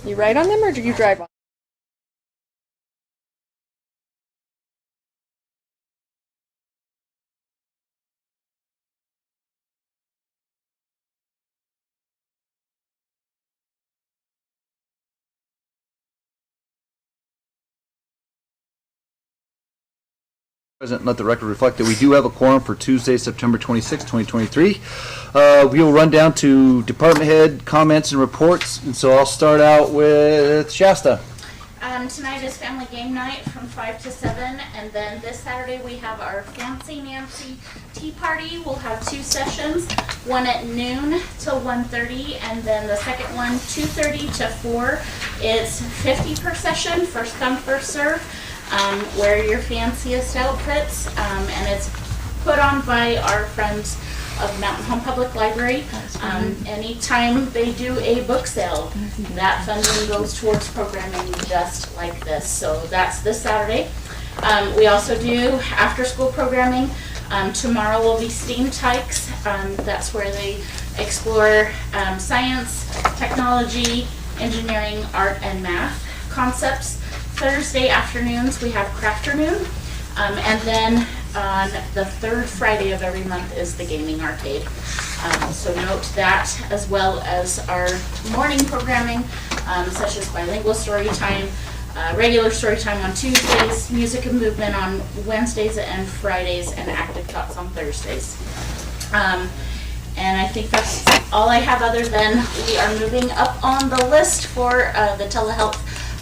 You ride on them or do you drive on? Present, let the record reflect that we do have a quorum for Tuesday, September 26, 2023. We will run down to department head comments and reports, and so I'll start out with Shasta. Tonight is family game night from 5 to 7, and then this Saturday we have our Fancy Nancy Tea Party. We'll have 2 sessions, one at noon till 1:30, and then the second one 2:30 to 4. It's 50 per session, first come, first serve. Wear your fanciest outfits, and it's put on by our friends of Mountain Home Public Library. Anytime they do a book sale, that funding goes towards programming just like this. So that's this Saturday. We also do after-school programming. Tomorrow will be STEAM Tykes. That's where they explore science, technology, engineering, art, and math concepts. Thursday afternoons we have Crafternoon, and then on the 3rd Friday of every month is the gaming arcade. So note that, as well as our morning programming, such as bilingual story time, regular story time on Tuesdays, music and movement on Wednesdays and Fridays, and active thoughts on Thursdays. And I think that's all I have, other than we are moving up on the list for the telehealth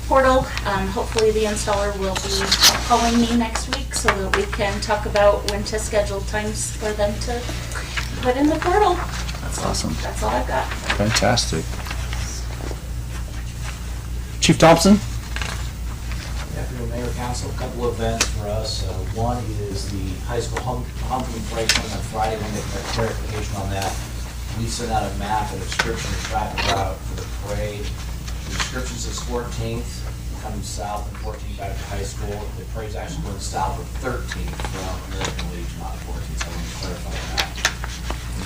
portal. Hopefully the installer will be calling me next week so that we can talk about when to schedule times for them to put in the portal. That's awesome. That's all I've got. Fantastic. Chief Thompson? Good afternoon, Mayor, Council. A couple of events for us. One is the high school homecoming parade coming on Friday. We'll get clarification on that. We sent out a map and a description of traffic route for the parade. The description says 14th coming south and 14th back to high school. The parade's actually going south of 13th from American Legion, not 14th, so I want to clarify that.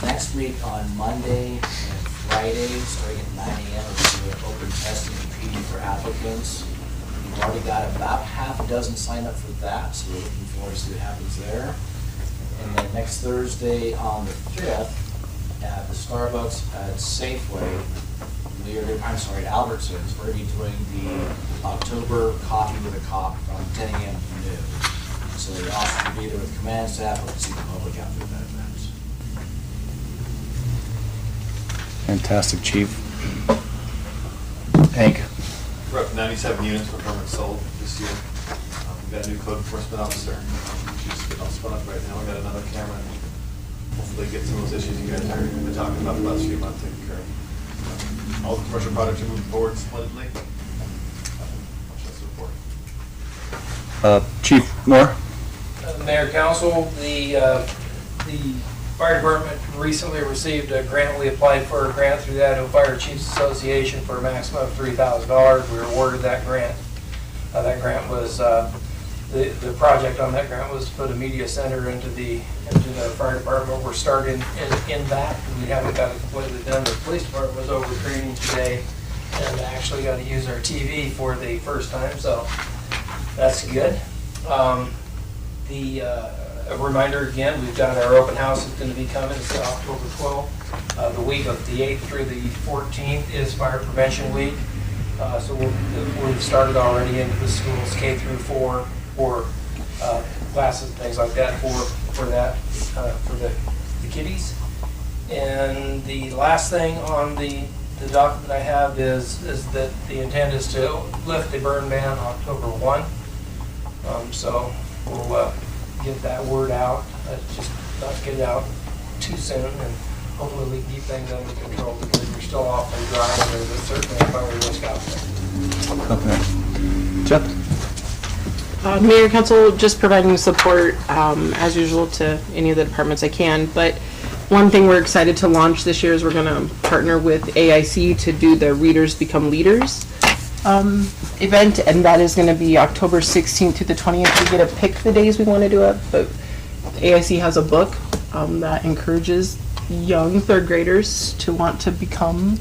Next week on Monday and Friday, starting at 9 a.m., we're doing open testing and treating for applicants. We've already got about half a dozen signed up for that, so we're looking forward to see what happens there. And then next Thursday on the 5th, at the Starbucks at Safeway, at Albertsons, we're going to be doing the October Coffee with a Cop from 10 a.m. to noon. So the officer will be there with command staff, hope to see the public out there at that event. Fantastic, Chief. Hank? We're up to 97 units for permits sold this year. We've got a new code enforcement officer. She's getting all spun up right now. We've got another camera. Hopefully get some of those issues you guys have been talking about the last few months taken care of. All the commercial projects are moving forward splendidly. That's the report. Chief Moore? Mayor, Council, the fire department recently received a grant. We applied for a grant through the Idaho Fire Chiefs Association for a maximum of $3,000. We were awarded that grant. That grant was the project on that grant was to put a media center into the fire department. We're starting in that. We haven't got it completely done. The police department was over training today and actually got to use our TV for the first time, so that's good. A reminder again, we've got our open house is going to be coming. It's October 12th. The week of the 8th through the 14th is Fire Prevention Week. So we've started already into the schools, K through 4, for classes and things like that for the kiddies. And the last thing on the document I have is that the intent is to lift the burn ban October 1. So we'll get that word out, just not get it out too soon, and hopefully we can keep things under control because we're still awfully dry and there's certainly a fire risk out there. Okay. Jeff? Mayor, Council, just providing support as usual to any of the departments I can, but one thing we're excited to launch this year is we're going to partner with AIC to do the Readers Become Leaders event, and that is going to be October 16th to the 20th. We get to pick the days we want to do it, but AIC has a book that encourages young third graders to want to become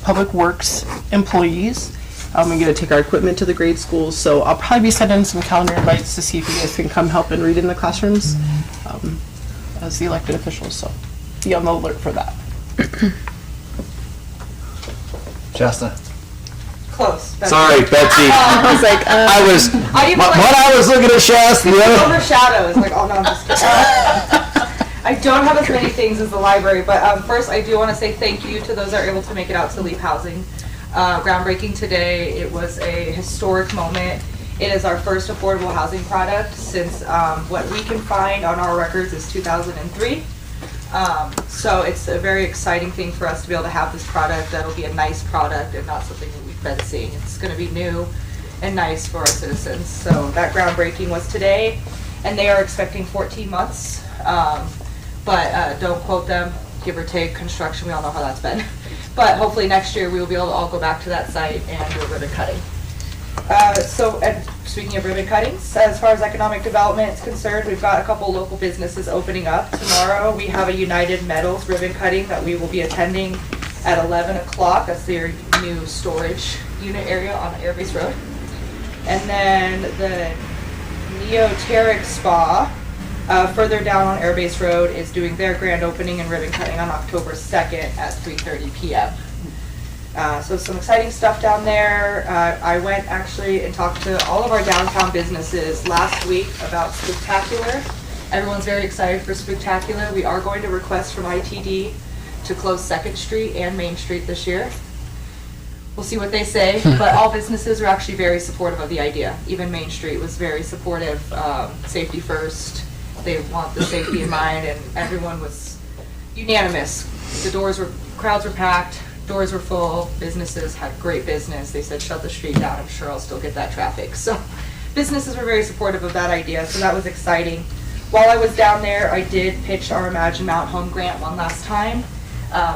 public works employees, I'm going to take our equipment to the grade schools, so I'll probably be sending some calendar invites to see if you guys can come help and read in the classrooms as the elected officials, so be on the alert for that. Shasta. Close. Sorry, Betsy. I was like, I was looking at Shasta, the other. Overshadows. Like, oh no, I'm just kidding. I don't have as many things as the library, but first I do want to say thank you to those that are able to make it out to Leap Housing. Groundbreaking today. It was a historic moment. It is our first affordable housing product since what we can find on our records is 2003. So it's a very exciting thing for us to be able to have this product that'll be a nice product and not something that we've been seeing. It's going to be new and nice for our citizens. So that groundbreaking was today, and they are expecting 14 months. But don't quote them, give or take. Construction, we all know how that's been. But hopefully next year we will be able to all go back to that site and do a ribbon cutting. And speaking of ribbon cuttings, as far as economic development is concerned, we've got a couple local businesses opening up tomorrow. We have a United Metals ribbon cutting that we will be attending at 11 o'clock. That's their new storage unit area on Airbase Road. And then the Neoteric Spa, further down on Airbase Road, is doing their grand opening and ribbon cutting on October 2nd at 3:30 p.m. So some exciting stuff down there. I went actually and talked to all of our downtown businesses last week about Spooktacular. Everyone's very excited for Spooktacular. We are going to request from ITD to close 2nd Street and Main Street this year. We'll see what they say, but all businesses are actually very supportive of the idea. Even Main Street was very supportive, safety first. They want the safety in mind, and everyone was unanimous. Crowds were packed, doors were full, businesses had great business. They said, shut the street down, I'm sure I'll still get that traffic. So businesses were very supportive of that idea, so that was exciting. While I was down there, I did pitch our Imagine Mount Home grant one last time.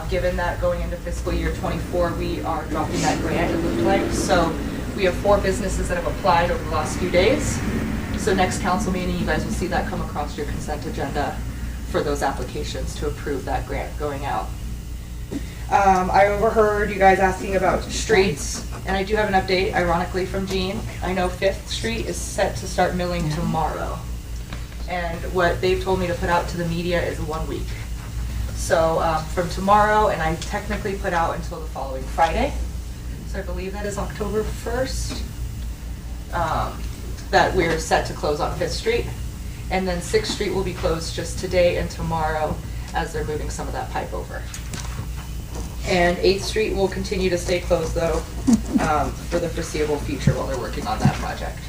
Given that going into fiscal year 24, we are dropping that grant, it looked like. So we have 4 businesses that have applied over the last few days. So next council meeting, you guys will see that come across your consent agenda for those applications to approve that grant going out. I overheard you guys asking about streets, and I do have an update, ironically, from Jean. I know 5th Street is set to start milling tomorrow. And what they've told me to put out to the media is 1 week. So from tomorrow, and I technically put out until the following Friday. So I believe that is October 1st. That we're set to close on 5th Street. And then 6th Street will be closed just today and tomorrow as they're moving some of that pipe over. And 8th Street will continue to stay closed though for the foreseeable future while they're working on that project.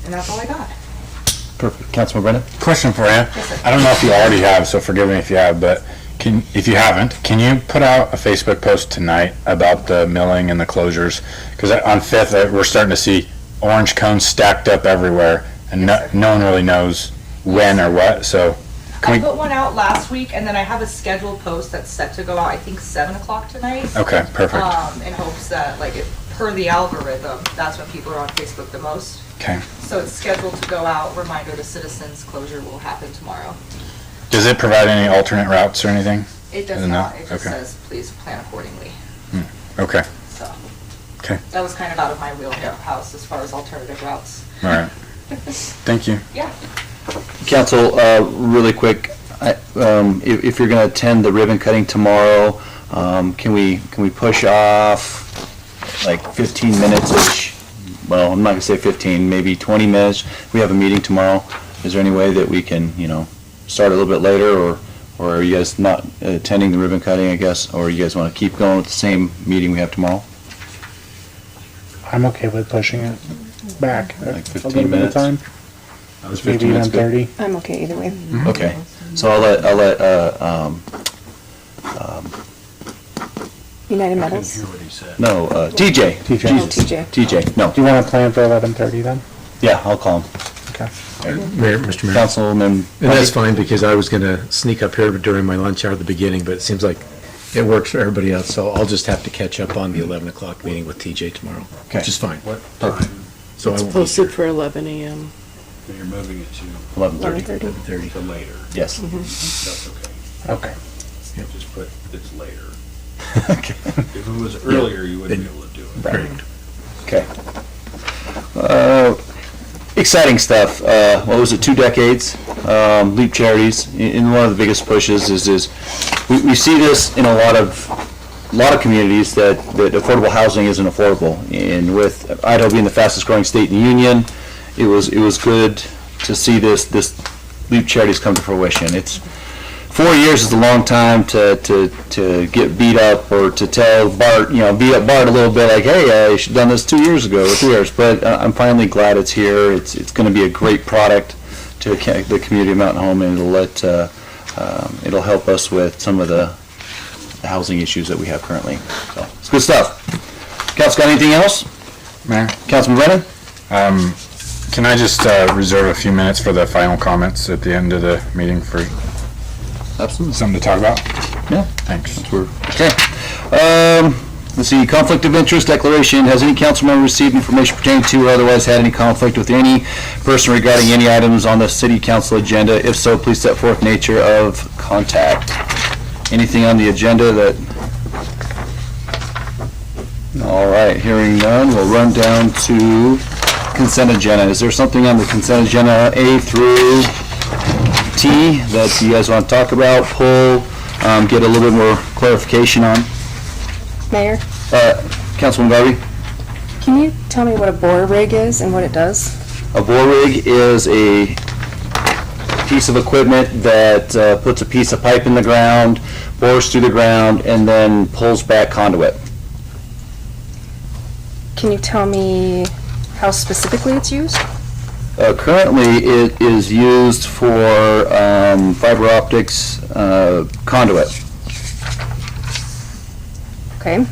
And that's all I got. Perfect. Councilman Brennan? Question for you. Yes, sir. I don't know if you already have, so forgive me if you have, but if you haven't, can you put out a Facebook post tonight about the milling and the closures? Because on 5th, we're starting to see orange cones stacked up everywhere, and no one really knows when or what, so I put one out last week, and then I have a scheduled post that's set to go out, I think 7 o'clock tonight. Okay, perfect. In hopes that, like, per the algorithm, that's when people are on Facebook the most. Okay. So it's scheduled to go out. Reminder to citizens, closure will happen tomorrow. Does it provide any alternate routes or anything? It does No? not. It just Okay. says, please plan accordingly. Okay, So okay, that was kind of out of my wheelhouse as far as alternative routes. all right. Thank you. Yeah. Council, really quick, if you're going to attend the ribbon cutting tomorrow, can we push off like 15 minutes-ish? Well, I'm not going to say 15, maybe 20 minutes. We have a meeting tomorrow. Is there any way that we can, start a little bit later, or are you guys not attending the ribbon cutting, I guess, or you guys want to keep going with the same meeting we have tomorrow? I'm okay with pushing it back Like a 15 little bit of minutes? time. Was Maybe 15 minutes good? 1:30. I'm okay either way. Okay, so I'll let United Metals? no, TJ. TJ. Oh, TJ. TJ, no, Do you want to plan for 11:30 then? yeah, I'll call him. Okay. Mayor, Mr. Mayor. Councilman. And that's fine, because I was gonna sneak up here during my lunch hour at the beginning, but it seems like it works for everybody else, so I'll just have to catch up on the 11 o'clock meeting with TJ tomorrow, Okay. which is fine. What time? So I It's won't be posted here. for 11 a.m. So you're moving it to 11:30. 11:30. 30. to later? Yes. That's okay. Okay. Just put it's later. Okay. If it was earlier, you wouldn't be able to do it. Great. Okay. Exciting stuff. What was it, 2 decades? Leap Charities, and one of the biggest pushes is we see this in a lot of communities that affordable housing isn't affordable. And with Idaho being the fastest growing state in the union, it was good to see this Leap Charities come to fruition. It's 4 years is a long time to get beat up or to tell Bart, beat up Bart a little bit like, hey, you should have done this 2 years ago or 3 years. But I'm finally glad it's here. It's going to be a great product to the community of Mountain Home, and it'll help us with some of the housing issues that we have currently. So it's good stuff. Council got anything else? Mayor, Councilman Brennan? can I just reserve a few minutes for the final comments at the end of the meeting for Absolutely. something to talk about? Yeah. Thanks. Okay. Let's see, conflict of interest declaration. Has any council member received information pertaining to or otherwise had any conflict with any person regarding any items on the city council agenda? If so, please set forth nature of contact. Anything on the agenda that... All right, hearing none, we'll run down to consent agenda. Is there something on the consent agenda A through T that you guys want to talk about, pull, get a little bit more clarification on? Mayor, Councilman Garvey? can you tell me what a bore rig is and what it does? A bore rig is a piece of equipment that puts a piece of pipe in the ground, bores through the ground, and then pulls back conduit. Can you tell me how specifically it's used? Currently, it is used for fiber optics conduit. Okay.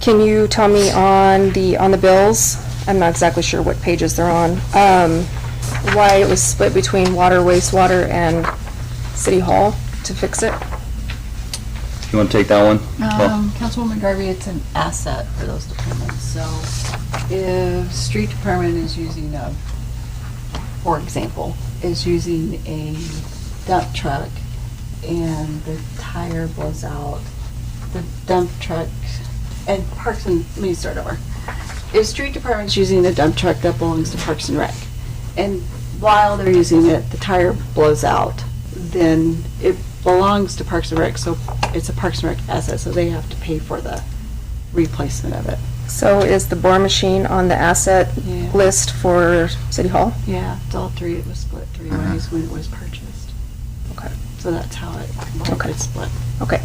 Can you tell me on the bills, I'm not exactly sure what pages they're on, why it was split between water, wastewater, and City Hall to fix it? You want to take that one? Councilwoman Garvey, it's an asset for those departments. So if street department is using for example, is using a dump truck and the tire blows out, the dump truck, and Parks and, let me start over. If street department's using a dump truck that belongs to Parks and Rec, and while they're using it, the tire blows out, then it belongs to Parks and Rec, so it's a Parks and Rec asset, so they have to pay for the replacement of it. So is the bore machine on the asset Yeah. list for City Hall? Yeah, it's all three, it was split 3 ways when it was purchased. Okay. So that's how it Okay. it's split. Okay.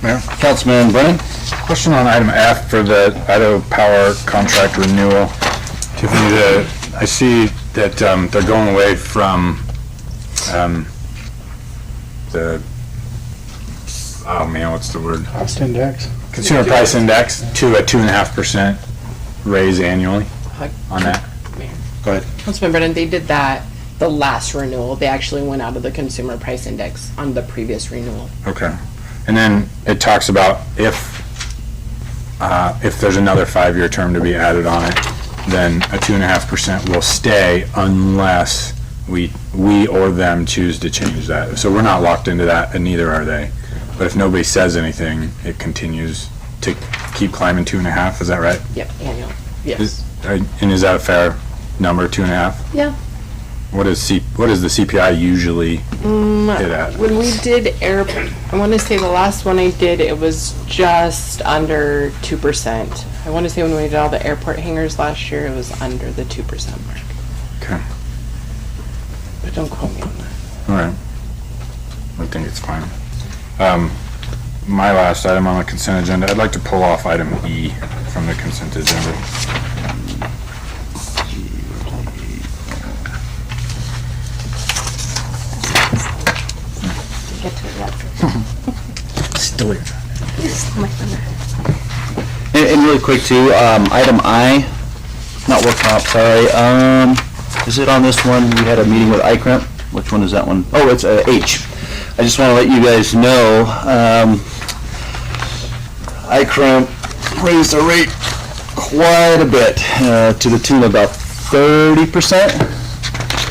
Mayor? Councilman Brennan? Question on item F for the Idaho Power contract renewal. Tiffany, I see that they're going away from the, oh man, what's the word? Cost index. Consumer price index to a 2.5% raise annually on that. Go ahead. Councilman Brennan, they did that the last renewal. They actually went out of the consumer price index on the previous renewal. Okay. And then it talks about if there's another 5-year term to be added on it, then a 2.5% will stay unless we or them choose to change that. So we're not locked into that, and neither are they. But if nobody says anything, it continues to keep climbing 2.5. Is that right? Yep, annual. Yes. And is that a fair number, 2.5? Yeah. What is the CPI usually hit at? When we did I want to say the last one I did, it was just under 2%. I want to say when we did all the airport hangars last year, it was under the 2% mark. Okay. But don't quote me on that. All right. I think it's fine. My last item on the consent agenda, I'd like to pull off item E from the consent agenda. Get to it yet. Still here. And really quick too, item I, not work comp, sorry. Is it on this one? We had a meeting with ICREMP. Which one is that one? Oh, it's H. I just want to let you guys know, ICREMP raised the rate quite a bit, to the tune of about 30%.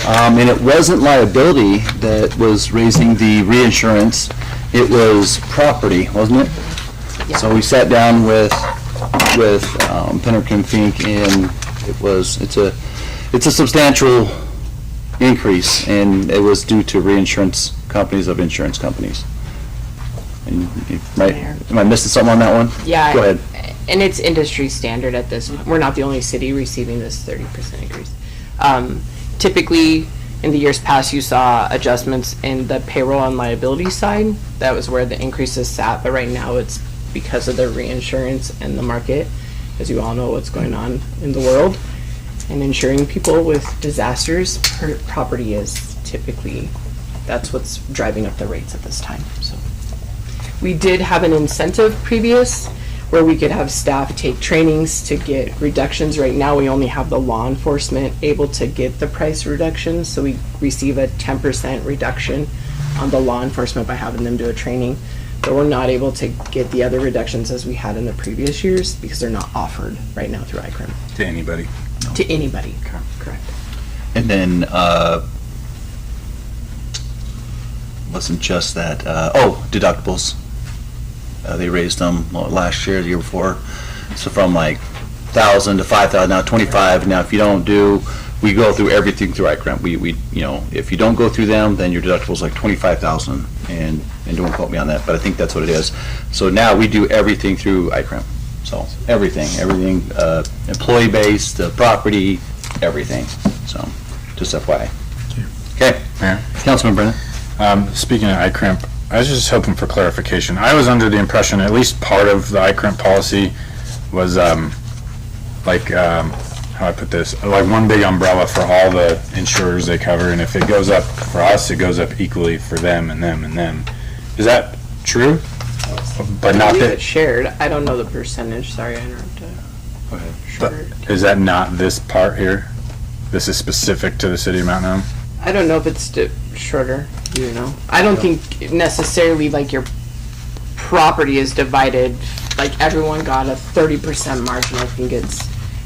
And it wasn't liability that was raising the reinsurance, it was property, wasn't it? So we sat down with Pinkerton Fink, and it's a substantial increase, and it was due to reinsurance companies of insurance companies. And am I missing something on that one? Yeah. Go ahead. And it's industry standard at this. We're not the only city receiving this 30% increase. Typically, in the years past, you saw adjustments in the payroll and liability side. That was where the increases sat, but right now it's because of the reinsurance and the market, as you all know what's going on in the world. And insuring people with disasters, property is typically, that's what's driving up the rates at this time, so. We did have an incentive previous where we could have staff take trainings to get reductions. Right now, we only have the law enforcement able to get the price reductions, so we receive a 10% reduction on the law enforcement by having them do a training. But we're not able to get the other reductions as we had in the previous years because they're not offered right now through ICRIM. To anybody. To anybody, correct. And then, wasn't just that, deductibles. They raised them last year, the year before. So from like 1,000 to 5,000, now 25. Now, if you don't we go through everything through ICRIM. We if you don't go through them, then your deductible is like 25,000. And don't quote me on that, but I think that's what it is. So now we do everything through ICRIM. So everything, employee-based, property, everything. So just FYI. Okay. Yeah. Councilman Brennan. Speaking of ICRIMP, I was just hoping for clarification. I was under the impression at least part of the ICRIMP policy was how I put this, like one big umbrella for all the insurers they cover, and if it goes up for us, it goes up equally for them and them and them. Is that true? But not that it's shared. I don't know the percentage. Sorry, I interrupted. Go ahead. Shared. Is that not this part here? This is specific to the city of Mountain Home? I don't know if it's shorter. You know, I don't think necessarily like your property is divided. Like everyone got a 30% margin. I think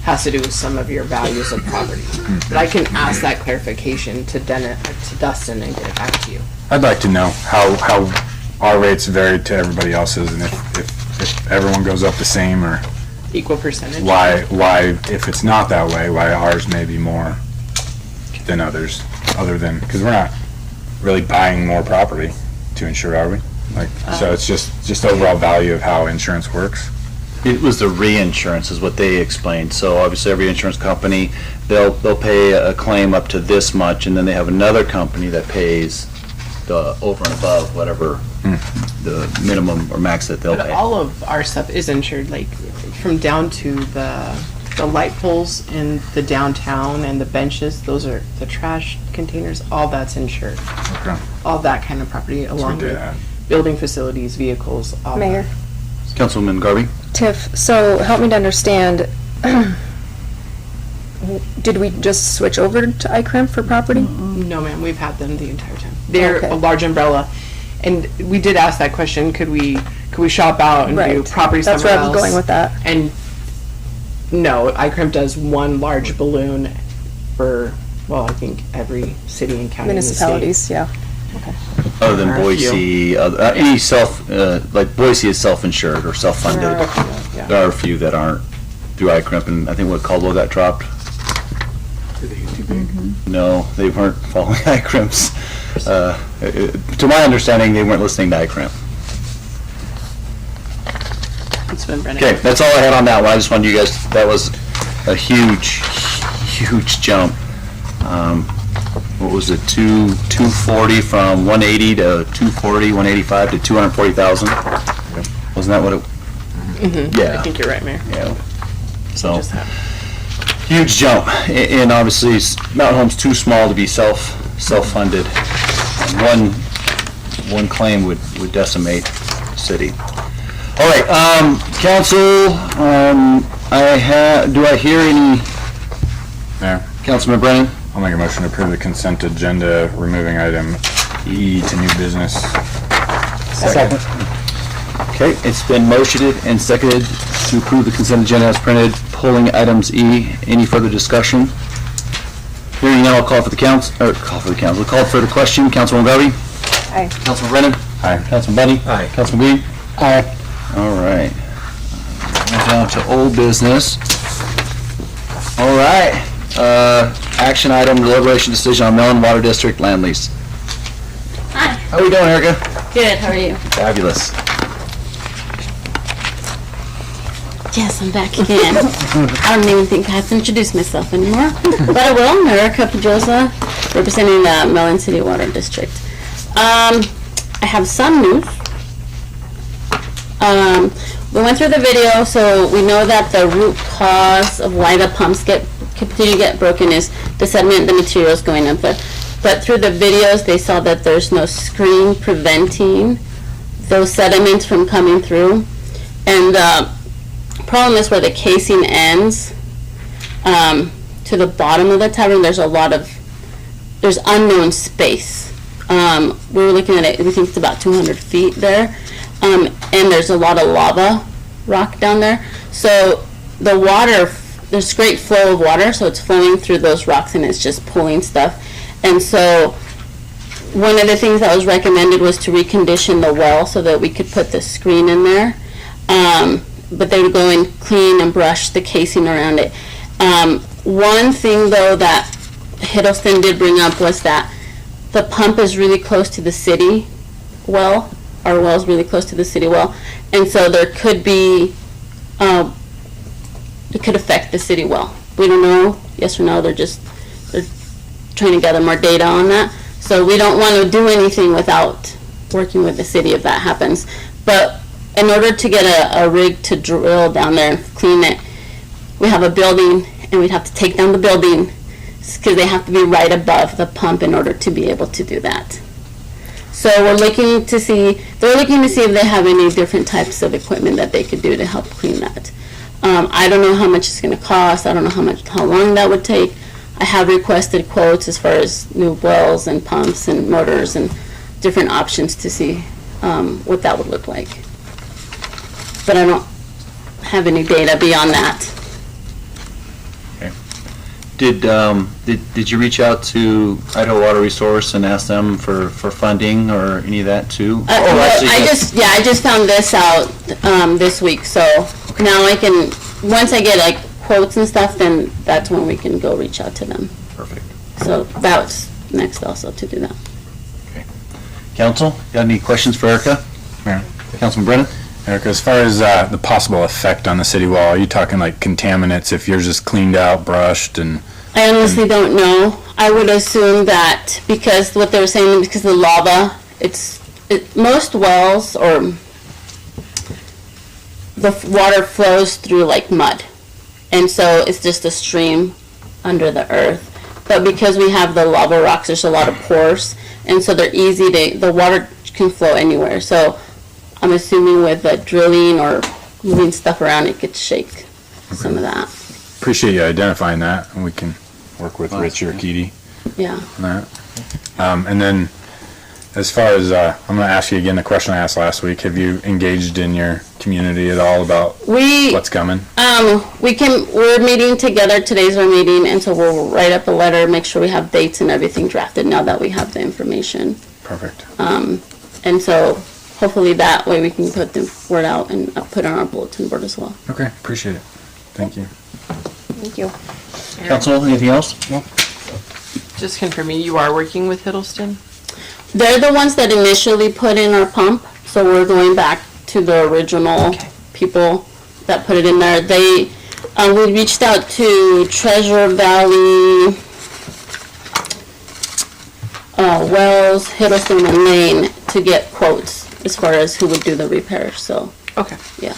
has to do with some of your values of property. But I can ask that clarification to Dustin and get it back to you. I'd like to know how our rates vary to everybody else's, and if everyone goes up the same, or equal percentage. Why if it's not that way, why ours may be more than others, other than because we're not really buying more property to insure, are we? So it's just overall value of how insurance works. It was the reinsurance is what they explained. So obviously every insurance company, they'll pay a claim up to this much, and then they have another company that pays the over and above whatever the minimum or max that they'll But pay. all of our stuff is insured, like from down to the light poles in the downtown and the benches. Those are the trash containers. All that's insured. Okay. All that kind of property, along with building facilities, vehicles. All Mayor. that. Councilwoman Garvey. Tiff, so help me to understand, did we just switch over to ICRIM for property? No, ma'am, we've had them the entire time. They're Okay. a large umbrella, and we did ask that question. Could we shop out and do Right. property That's somewhere where I was else? going with that. And no, ICRIM does one large balloon for, well, I think every city and county in the state. Municipalities, yeah. Other than There are a Boise, any like Boise is self-insured or self-funded. Yeah. There are a few that aren't through ICRIMP, and I think what Caldwell got dropped. No, they weren't following ICRIMPs. To my understanding, they weren't listening to ICRIMP. It's been Brennan. Okay, that's all I had on that one. I just wanted you guys, that was a huge jump. What was it, 240 from 180 to 240, 185 to 240,000? Wasn't that what it? Mm-hmm. Yeah. I think you're right, Mayor. Yeah. So, Just happened. huge jump. And obviously, Mountain Home's too small to be self-funded. And one claim would decimate the city. All right, council, do I hear any? Mayor, Councilman Brennan? I'll make a motion to approve the consent agenda, removing item E to new business. Second. Okay, it's been motioned and seconded to approve the consent agenda as printed, pulling items E. Any further discussion? Hearing none, I'll call for the council. Call for the question. Councilman Garvey? Aye. Councilman Brennan? Aye. Councilman Bunny? Aye. Councilman Weed? Aye. All right. We're down to old business. All right. Action item, deliberation decision on Mellon Water District land lease. Hi. How are we doing, Erica? Good, how are you? Fabulous. Yes, I'm back again. I don't even think I have to introduce myself anymore, but I will. I'm Erica Pedrosa, representing the Mellon City Water District. I have some news. We went through the video, so we know that the root cause of why the pumps continue to get broken is the sediment, the materials going up there. But through the videos, they saw that there's no screen preventing those sediments from coming through. And the problem is where the casing ends, to the bottom of the tavern, there's unknown space. We were looking at it, we think it's about 200 feet there. And there's a lot of lava rock down there. So the water, there's great flow of water, so it's flowing through those rocks and it's just pulling stuff. And so one of the things that was recommended was to recondition the well so that we could put the screen in there. But they would go and clean and brush the casing around it. One thing though that Hiddleston did bring up was that the pump is really close to the city well. Our well's really close to the city well. And so there could be, it could affect the city well. We don't know, yes or no, they're trying to gather more data on that. So we don't want to do anything without working with the city if that happens. But in order to get a rig to drill down there and clean it, we have a building and we'd have to take down the building because they have to be right above the pump in order to be able to do that. So they're looking to see if they have any different types of equipment that they could do to help clean that. I don't know how much it's going to cost. I don't know how long that would take. I have requested quotes as far as new wells and pumps and motors and different options to see what that would look like. But I don't have any data beyond that. Did you reach out to Idaho Water Resource and ask them for funding or any of that too? I just found this out this week, so now I can, once I get like quotes and stuff, then that's when we can go reach out to them. Perfect. So that's next also to do that. Okay. Council, got any questions for Erica? Mayor. Councilman Brennan? Erica, as far as the possible effect on the city wall, are you talking like contaminants if yours is cleaned out, brushed, and... I honestly don't know. I would assume that because what they were saying, because of the lava, most wells or the water flows through like mud. And so it's just a stream under the earth. But because we have the lava rocks, there's a lot of pores. And so they're the water can flow anywhere. So I'm assuming with the drilling or moving stuff around, it could shake some of that. Appreciate you identifying that, and we can work with Rich or Keedy Yeah. on that. And then, as far as, I'm going to ask you again the question I asked last week. Have you engaged in your community at all about what's coming? We're meeting together. Today's our meeting, and so we'll write up a letter, make sure we have dates and everything drafted now that we have the information. Perfect. And so hopefully that way we can put the word out and put it on our bulletin board as well. Okay, appreciate it. Thank you. Thank you. Council, anything else? No. Just confirming, you are working with Hiddleston? They're the ones that initially put in our pump, so we're going back to the original people that put it in there. We reached out to Treasure Valley, Wells, Hiddleston, and Lane to get quotes as far as who would do the repair, so. Okay. Yeah.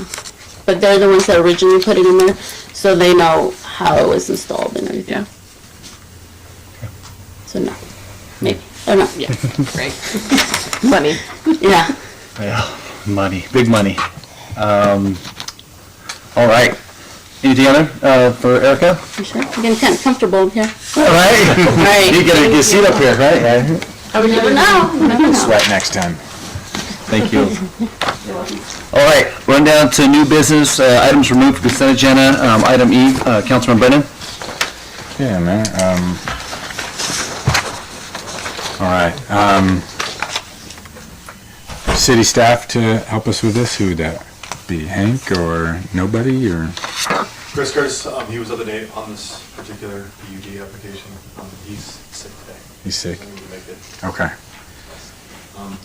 But they're the ones that originally put it in there, so they know how it was installed and everything. Yeah. So no, maybe, or not. Yeah, great. Money. Yeah. Yeah, money, big money. All right. Anything other for Erica? You sure? I'm getting kind of comfortable here. All right. All right. You gotta get a seat up here, right? I would never know. You never know. Sweat next time. Thank you. All right, run down to new business, items removed from consent agenda. Item E, Councilman Brennan. Yeah, man. All right. City staff to help us with this? Who would that? be? Hank or nobody or? Chris Curtis, he was the other day on this particular PUD application. He's sick today. He's sick. So he didn't make it. Okay.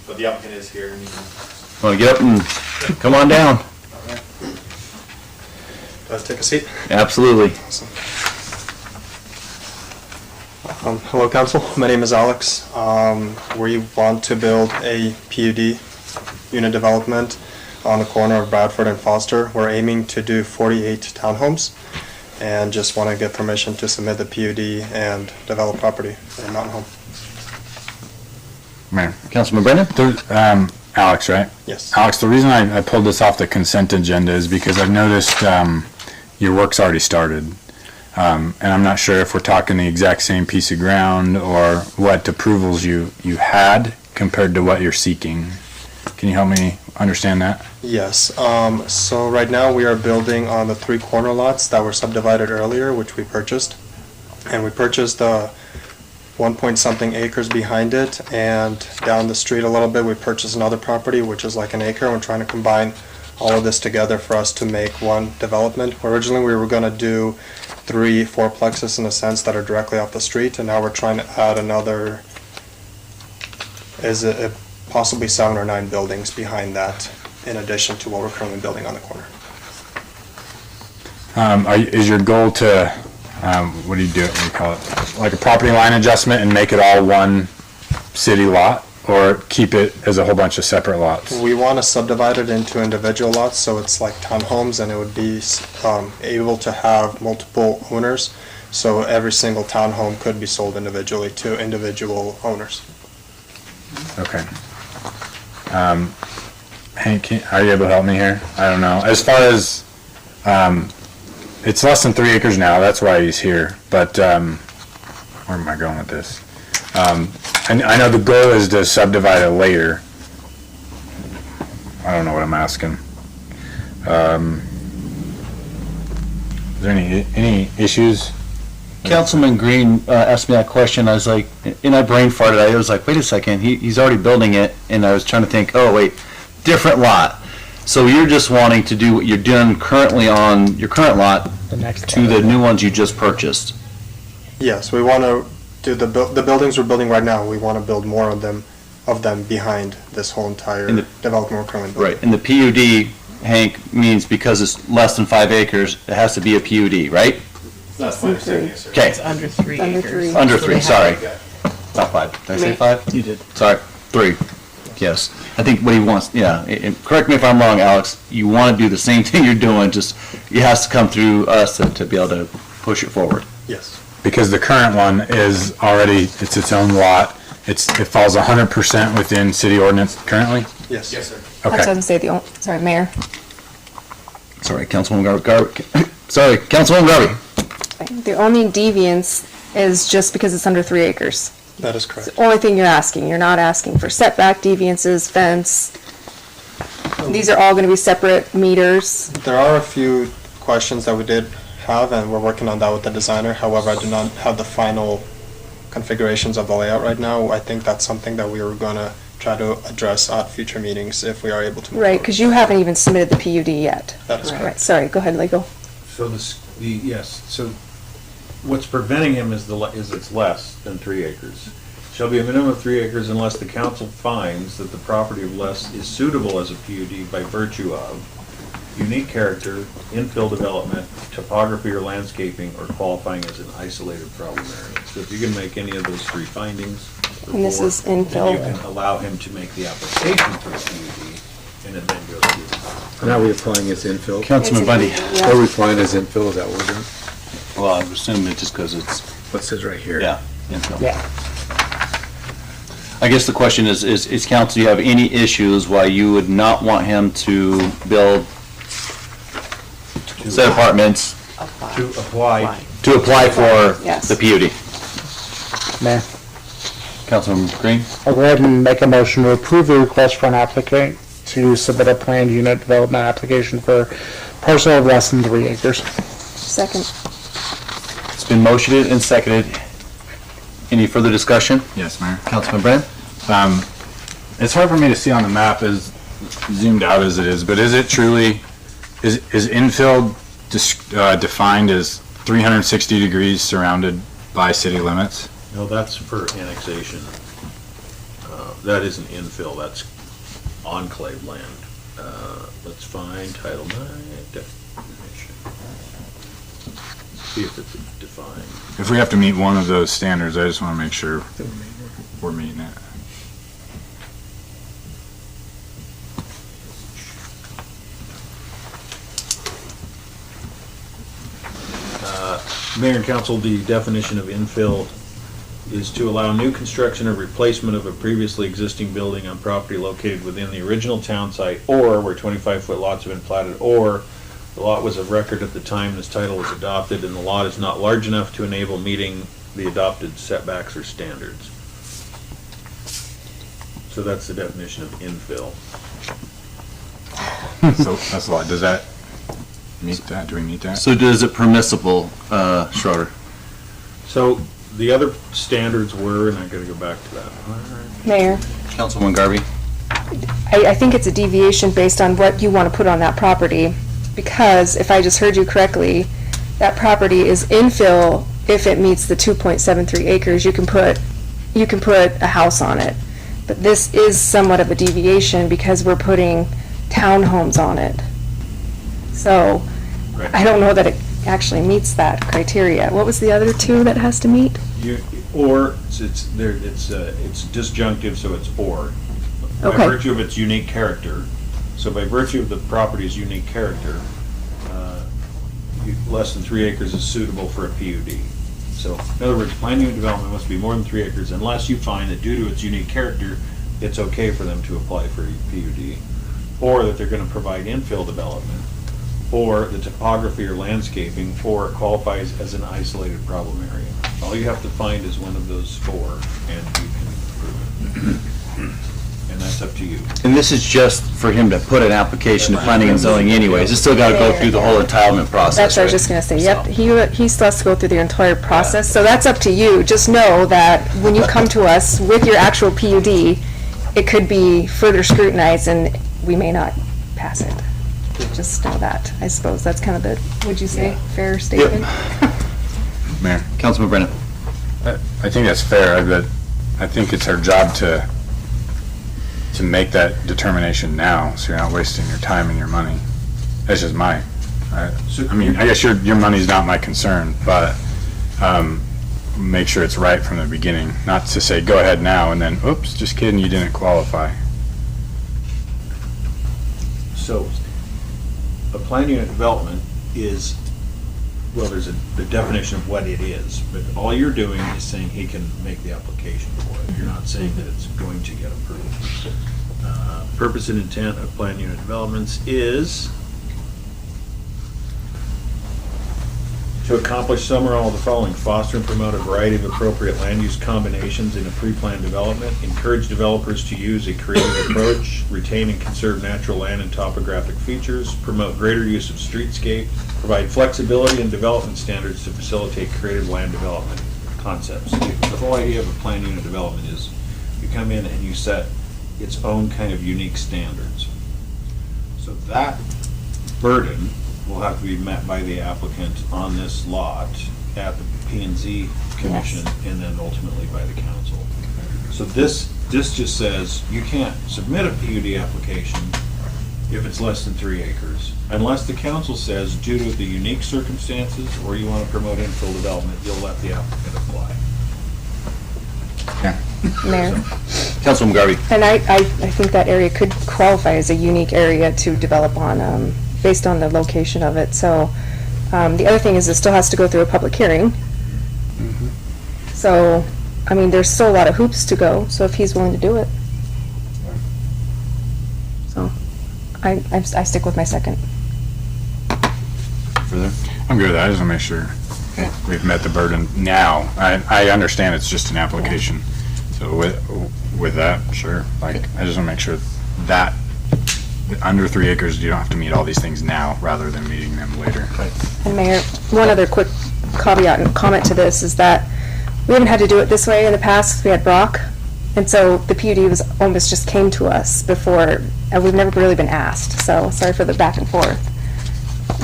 But the applicant is here and he can. Want to get up and come on down? Let's take a seat. Absolutely. Hello, council. My name is Alex. We want to build a PUD unit development on the corner of Bradford and Foster. We're aiming to do 48 townhomes and just want to get permission to submit the PUD and develop property in Mountain Home. Mayor. Councilman Brennan? Alex, right? Yes. Alex, the reason I pulled this off the consent agenda is because I've noticed your work's already started. And I'm not sure if we're talking the exact same piece of ground or what approvals you had compared to what you're seeking. Can you help me understand that? Yes. So right now we are building on the 3 corner lots that were subdivided earlier, which we purchased. And we purchased 1-point-something acres behind it, and down the street a little bit we purchased another property which is like an acre. We're trying to combine all of this together for us to make one development. Originally we were going to do 3 fourplexes in a sense that are directly off the street, and now we're trying to add another, possibly 7 or 9 buildings behind that in addition to what we're currently building on the corner. Is your goal to, what do you call it? Like a property line adjustment and make it all one city lot, or keep it as a whole bunch of separate lots? We want to subdivide it into individual lots, so it's like townhomes, and it would be able to have multiple owners. So every single townhome could be sold individually to individual owners. Okay. Hank, are you able to help me here? I don't know. As far as, it's less than 3 acres now, that's why he's here, but, where am I going with this? I know the goal is to subdivide it later. I don't know what I'm asking. Is there any issues? Councilman Green asked me that question. I was like, and I brain farted. I was like, wait a second, he's already building it. And I was trying to think, oh, wait, different lot. So you're just wanting to do what you're doing currently on your current lot to the new ones you just purchased? Yes, we want to do the buildings we're building right now. We want to build more of them behind this whole entire development we're currently building. Right, and the PUD, Hank, means because it's less than 5 acres, it has to be a PUD, right? That's my understanding, yes, sir. Okay. It's under 3 Under acres. 3. Under So 3, they sorry. have- Not 5. Did I say Me. 5? You did. Sorry, 3. Yes. I think what he wants, yeah, and correct me if I'm wrong, Alex, you want to do the same thing you're doing, just it has to come through us to be able to push it forward. Yes. Because the current one is already, it's its own lot. It falls 100% within city ordinance currently? Yes. Yes, sir. I was Okay. going to say sorry, Mayor. Sorry, Councilwoman Garvey. Sorry, Councilwoman Garvey. The only deviance is just because it's under 3 acres. That is It's correct. the only thing you're asking. You're not asking for setback deviances, fence. These are all going to be separate meters. There are a few questions that we did have, and we're working on that with the designer. However, I do not have the final configurations of the layout right now. I think that's something that we were going to try to address at future meetings if we are able to. Right, because you haven't even submitted the PUD yet. That is correct. Right, sorry, go ahead, legal. So yes, so what's preventing him is it's less than 3 acres. Shall be a minimum of 3 acres unless the council finds that the property of less is suitable as a PUD by virtue of unique character, infill development, topography or landscaping, or qualifying as an isolated problem area. So if you can make any of those 3 findings, And this is then infill. you can allow him to make the application for the PUD, and it then goes through. Now we're applying as infill. Councilman Bundy. Yeah. Are we applying as infill, is that what we're doing? Well, I'm assuming it's just because it's, What says right here? yeah. infill. Yeah. I guess the question is council, do you have any issues why you would not want him to build set apartments To apply. to apply for Yes. the PUD? Mayor, Councilman Green? I'll go ahead and make a motion to approve the request for an applicant to submit a planned unit development application for parcel of less than 3 acres. Second. It's been motioned and seconded. Any further discussion? Yes, Mayor. Councilman Brennan? It's hard for me to see on the map as zoomed out as it is, but is it truly is infill defined as 360 degrees surrounded by city limits? No, that's for annexation. That isn't infill, that's enclave land. Let's find Title 9 definition. See if it's defined. If we have to meet one of those standards, I just want to make sure we're meeting it. Mayor and council, the definition of infill is to allow new construction or replacement of a previously existing building on property located within the original town site, or where 25-foot lots have been platted, or the lot was of record at the time this title was adopted and the lot is not large enough to enable meeting the adopted setbacks or standards. So that's the definition of infill. So that's a lot. Does that meet that? Do we meet that? So is it permissible, Schroeder? So the other standards were, and I gotta go back to that. Mayor, Councilwoman Garvey? I think it's a deviation based on what you want to put on that property, because if I just heard you correctly, that property is infill if it meets the 2.73 acres, you can put a house on it. But this is somewhat of a deviation because we're putting townhomes on it. So I don't know that it actually meets that criteria. What was the other two that has to meet? It's disjunctive, so it's or. By Okay. virtue of its unique character, so by virtue of the property's unique character, less than 3 acres is suitable for a PUD. So, in other words, planned unit development must be more than 3 acres unless you find that due to its unique character, it's okay for them to apply for a PUD, or that they're going to provide infill development, or the topography or landscaping, or it qualifies as an isolated problem area. All you have to find is one of those four, and you can approve it. And that's up to you. And this is just for him to put an application to planning and zoning anyways. It's still got to go through the whole entitlement process, That's what I was right? just gonna say, yep, he still has to go through the entire process, so that's up to you. Just know that when you come to us with your actual PUD, it could be further scrutinized and we may not pass it. Just know that, I suppose, that's kind of the, would you say, fair statement? Mayor, Councilman Brennan? I think that's fair, but I think it's our job to make that determination now, so you're not wasting your time and your money. That's just I mean, I guess your money's not my concern, but make sure it's right from the beginning, not to say, go ahead now, and then, oops, just kidding, you didn't qualify. So, a planned unit development is, well, there's the definition of what it is, but all you're doing is saying he can make the application for it. You're not saying that it's going to get approved. Purpose and intent of planned unit developments is to accomplish some or all of the following: foster and promote a variety of appropriate land use combinations in a pre-planned development, encourage developers to use a creative approach, retain and conserve natural land and topographic features, promote greater use of streetscape, provide flexibility in development standards to facilitate creative land development concepts. The whole idea of a planned unit development is you come in and you set its own kind of unique standards. So that burden will have to be met by the applicant on this lot at the P&Z Commission and then ultimately by the council. So this just says you can't submit a PUD application if it's less than 3 acres, unless the council says due to the unique circumstances or you want to promote infill development, you'll let the applicant apply. Yeah. Mayor, Councilwoman Garvey? and I think that area could qualify as a unique area to develop on, based on the location of it, so, the other thing is it still has to go through a public hearing. So, I mean, there's still a lot of hoops to go, so if he's willing to do it. So, I stick with my second. Further? I'm good with that, I just want to make sure we've met the burden now. I understand it's just an application, so with that, sure, like, I just want to make sure that under 3 acres, you don't have to meet all these things now, rather than meeting them later. And Mayor, one other quick caveat and comment to this is that we haven't had to do it this way in the past. We had Brock, and so the PUD was almost just came to us before, and we've never really been asked. So sorry for the back and forth.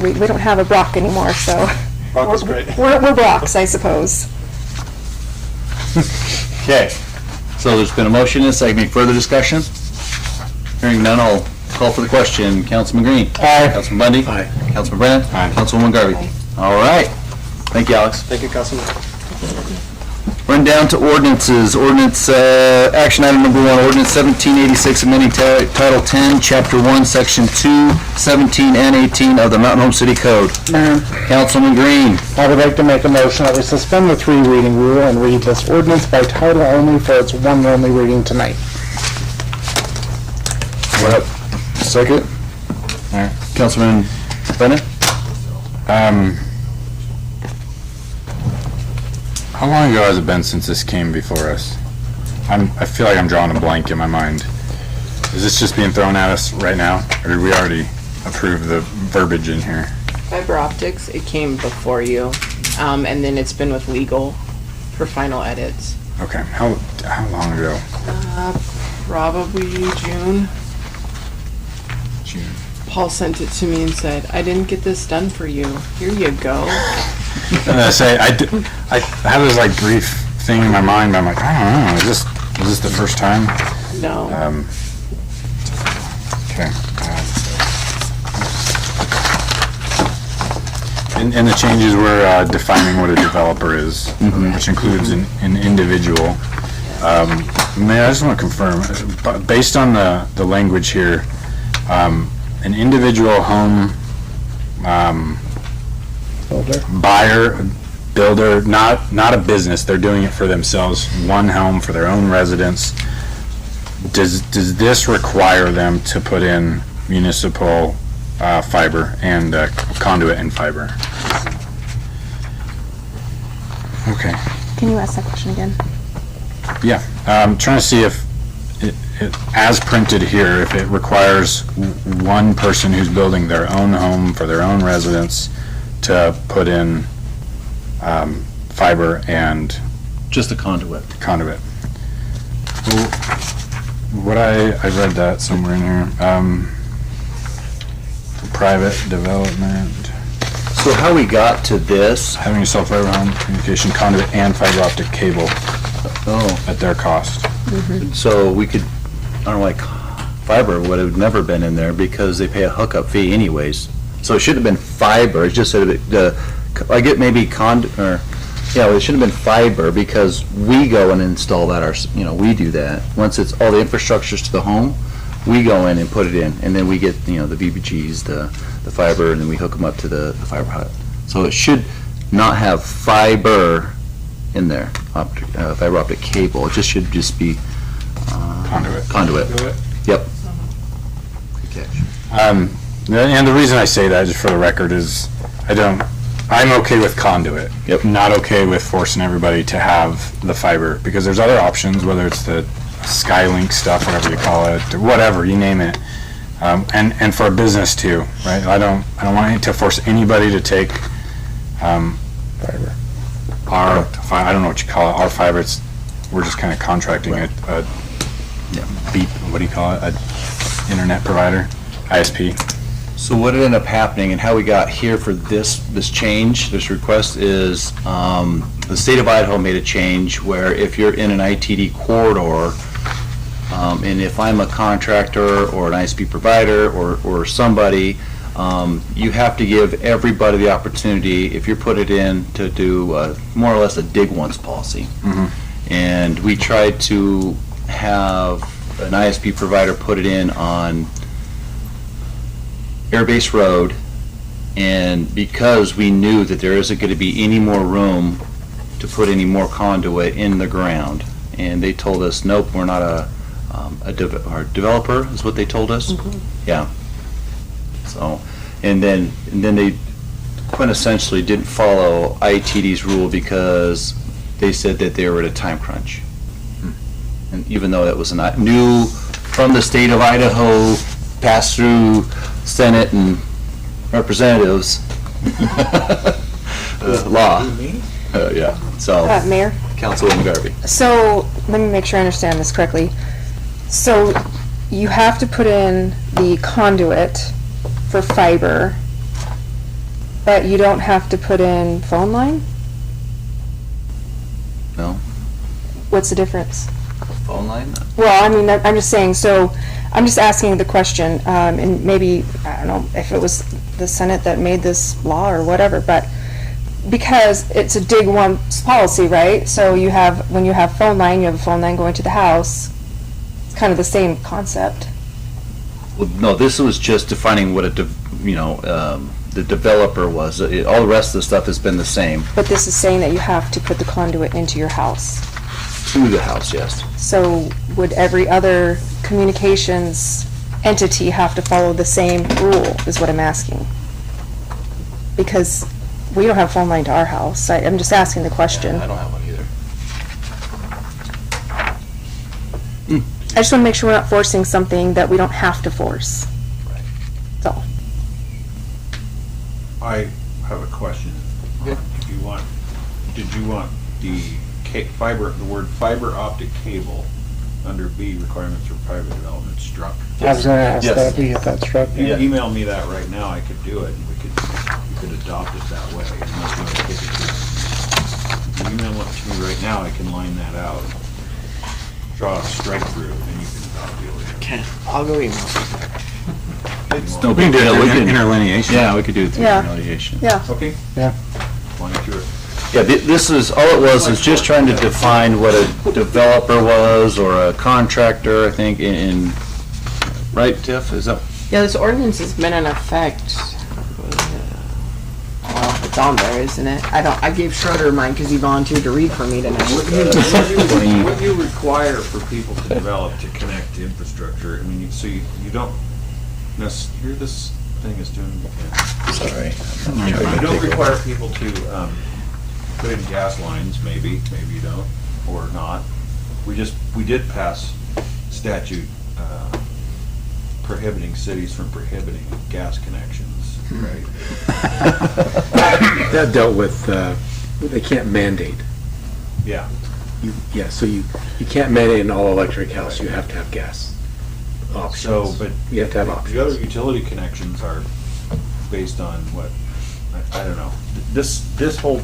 we don't have a Brock anymore, so. Brock is great. We're Brocks, I suppose. Okay, so there's been a motion and a second. Any further discussion? Hearing none, I'll call for the question. Councilman Green? Aye. Councilman Bundy? Aye. Councilman Brennan? Aye. Councilwoman Garvey? All right. Thank you, Alex. Thank you, Councilman. Run down to ordinances. Ordinance, action item number 1, ordinance 1786, amending Title 10, Chapter 1, Section 2, 17 and 18 of the Mountain Home City Code. Mayor, Councilman Green. I would like to make a motion that we suspend the 3 reading rule and read this ordinance by title only for its one and only reading tonight. What up? Second. All right. Councilman Brennan? How long ago has it been since this came before us? I feel like I'm drawing a blank in my mind. Is this just being thrown at us right now, or did we already approve the verbiage in here? Fiber optics, it came before you, and then it's been with legal for final edits. Okay, how long ago? Probably June. June. Paul sent it to me and said, I didn't get this done for you. Here you go. I have this like brief thing in my mind, but I'm like, I don't know, is this the first time? No. Okay. And the changes were defining what a developer is, which includes an individual. Mayor, I just want to confirm, based on the language here, an individual home buyer, builder, not a business, they're doing it for themselves, one home for their own residence. Does this require them to put in municipal fiber and conduit and fiber? Okay. Can you ask that question again? Yeah, I'm trying to see if it, as printed here, if it requires one person who's building their own home for their own residence to put in fiber and Just a conduit. conduit. Well, what I read that somewhere in here. Private development, So how we got to this, having a cell-fiber home communication conduit and fiber optic cable at their cost. so we could, I don't know, like fiber would have never been in there because they pay a hookup fee anyways. So it should have been fiber, it's just that I get maybe it should have been fiber because we go and install that, we do that. Once it's all the infrastructure's to the home, we go in and put it in, and then we get, the VBGs, the fiber, and then we hook them up to the fiber hut. So it should not have fiber in there, fiber optic cable. It should just be Conduit. Conduit. Yep. Good catch. And the reason I say that, just for the record, is I'm okay with conduit. Yep. Not okay with forcing everybody to have the fiber, because there's other options, whether it's the Skylink stuff, whatever you call it, or whatever, you name it. And for a business too, right? I don't want to force anybody to take Fiber. I don't know what you call it, our fiber. We're just kind of contracting a what do you call it? A internet provider, ISP. So what ended up happening and how we got here for this change, this request is, the state of Idaho made a change where if you're in an ITD corridor, and if I'm a contractor or an ISP provider or somebody, you have to give everybody the opportunity, if you're put it in, to do more or less a dig once policy. And we tried to have an ISP provider put it in on Airbase Road, and because we knew that there isn't going to be any more room to put any more conduit in the ground, and they told us, nope, we're not our developer, is what they told us. Yeah. So, and then they quintessentially didn't follow ITD's rule because they said that they were at a time crunch. And even though that was not new from the state of Idaho, passed through Senate and representatives law. Yeah. So, Mayor? Councilwoman Garvey. So, let me make sure I understand this correctly. So, you have to put in the conduit for fiber, But you don't have to put in phone line? No? What's the difference? Phone line? Well, I mean, I'm just saying, so, I'm just asking the question, and maybe, I don't know if it was the Senate that made this law or whatever, but because it's a dig once policy, right? So you have, when you have phone line, you have a phone line going to the house. It's kind of the same concept. Well, no, this was just defining what the developer was. All the rest of the stuff has been the same. But this is saying that you have to put the conduit into your house. To the house, yes. So would every other communications entity have to follow the same rule, is what I'm asking? Because we don't have phone line to our house. I'm just asking the question. I don't have one either. I just want to make sure we're not forcing something that we don't have to force. Right. That's all. I have a question. Okay. Did you want the the word fiber optic cable under B, requirements for private development, struck? I was gonna ask Yes. that, we get that struck. You Yeah. can email me that right now, I could do it, and you could adopt it that way, unless you want to kick it to me. If you email it to me right now, I can line that out, draw a strike through, and you can adopt it later. Okay, I'll go email. It's no We can big do it deal. through interlineation. Yeah, we could do it through Yeah. interlineation. Yeah. Okay? Yeah. Why don't you? Yeah, this is, all it was just trying to define what a developer was or a contractor, I think, right, Tiff? Is that? Yeah, this ordinance has been in effect. Well, it's on there, isn't it? I gave Schroeder mine because he volunteered to read for me tonight. What you require for people to develop, to connect to infrastructure, I mean, so you don't, here this thing is doing, Sorry. you don't require people to put in gas lines, maybe you don't, or not. We did pass statute prohibiting cities from prohibiting gas connections, right? That dealt with, they can't mandate. Yeah. So you can't mandate an all-electric house, you have to have gas options. So, but You have to have options. the other utility connections are based on what, I don't know. This whole,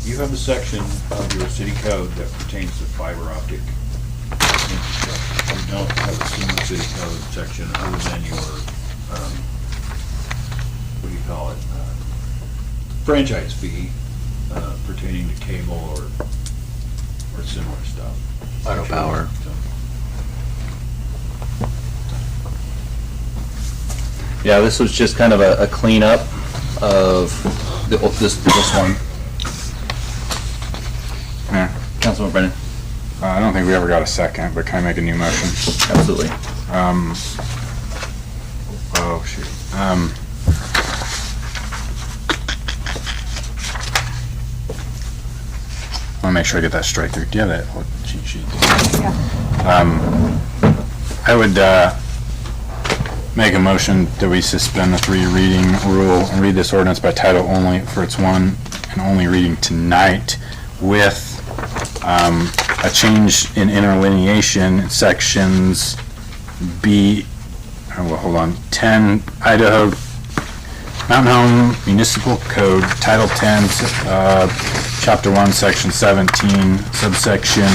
you have a section of your city code that pertains to fiber optic infrastructure. You don't have a similar city code section other than your, what do you call it? Franchise fee pertaining to cable or similar stuff. Auto power. So, Yeah, this was just kind of a cleanup of this one. Yeah. Councilman Brennan? I don't think we ever got a second, but can I make a new motion? Absolutely. Oh, shoot. I want to make sure I get that straight through. Do you have that whole cheat sheet? I would make a motion that we suspend the 3 reading rule and read this ordinance by title only for its one and only reading tonight with a change in interlineation sections B, hold on, 10 Idaho Mountain Home Municipal Code, Title 10, Chapter 1, Section 17, subsection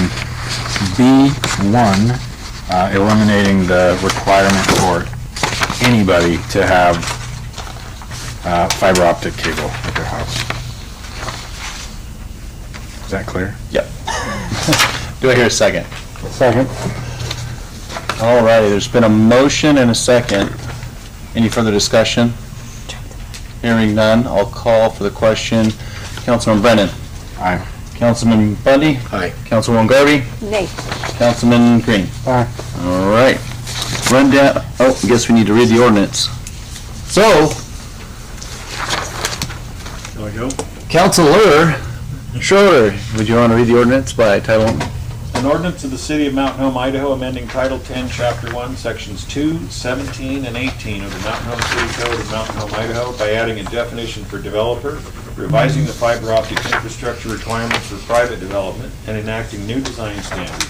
B1, eliminating the requirement for anybody to have fiber optic cable at their house. Is that clear? Yep. Do I hear a second? Second. All righty, there's been a motion and a second. Any further discussion? Hearing none, I'll call for the question. Councilman Brennan? Aye. Councilman Bundy? Aye. Councilwoman Garvey? Nay. Councilman Green? Aye. All right. Run down, I guess we need to read the ordinance. So, Shall I go? Councilor Schroeder, would you want to read the ordinance by title only? An ordinance of the City of Mountain Home, Idaho, amending Title 10, Chapter 1, Sections 2, 17, and 18 of the Mountain Home City Code of Mountain Home, Idaho by adding a definition for developer, revising the fiber optic infrastructure requirements for private development, and enacting new design standards,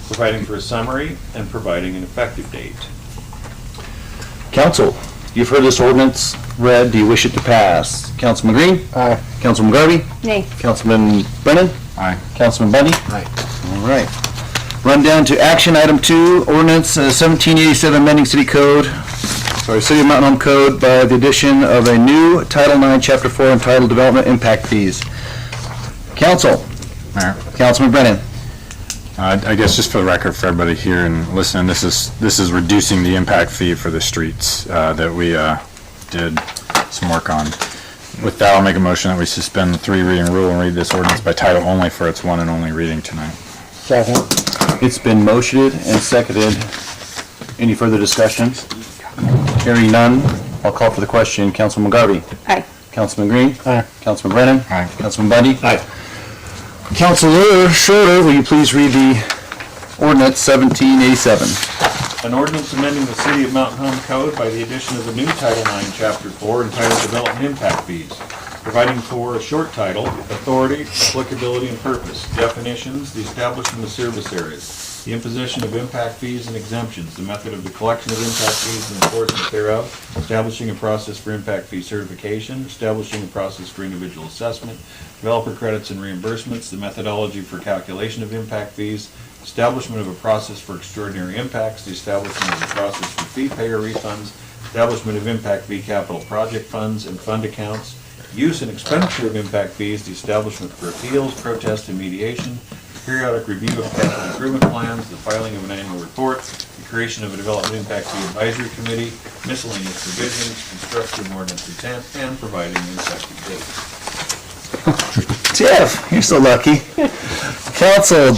providing for a summary and providing an effective date. Council, You've heard this ordinance read. Do you wish it to pass? Councilman Green? Aye. Councilman Garvey? Nay. Councilman Brennan? Aye. Councilman Bundy? Aye. All right. Run down to action item 2, ordinance 1787 amending city of Mountain Home Code by the addition of a new Title IX, Chapter 4 entitled Development Impact Fees. Council. Mayor. Councilman Brennan. I guess just for the record, for everybody here and listening, this is reducing the impact fee for the streets that we did some work on. With that, I'll make a motion that we suspend the 3 reading rule and read this ordinance by title only for its one and only reading tonight. Second. It's been motioned and seconded. Any further discussion? Hearing none, I'll call for the question. Councilman Garvey. Aye. Councilman Green. Aye. Councilman Brennan. Aye. Councilman Bundy. Aye. Councilor Schroeder, will you please read the ordinance 1787? An ordinance amending the City of Mountain Home Code by the addition of a new Title IX, Chapter 4 entitled Development Impact Fees, providing for a short title, authority, applicability, and purpose, definitions, the establishment of service areas, the imposition of impact fees and exemptions, the method of the collection of impact fees and enforcement thereof, establishing a process for impact fee certification, establishing a process for individual assessment, developer credits and reimbursements, the methodology for calculation of impact fees, establishment of a process for extraordinary impacts, the establishment of a process for fee payer refunds, establishment of impact fee capital project funds and fund accounts, use and expenditure of impact fees, the establishment for appeals, protest, and mediation, periodic review of capital improvement plans, the filing of an annual report, the creation of a development impact fee advisory committee, miscellaneous provisions, construction of ordinance intent, and providing an effective date. Jeff, you're so lucky. Council,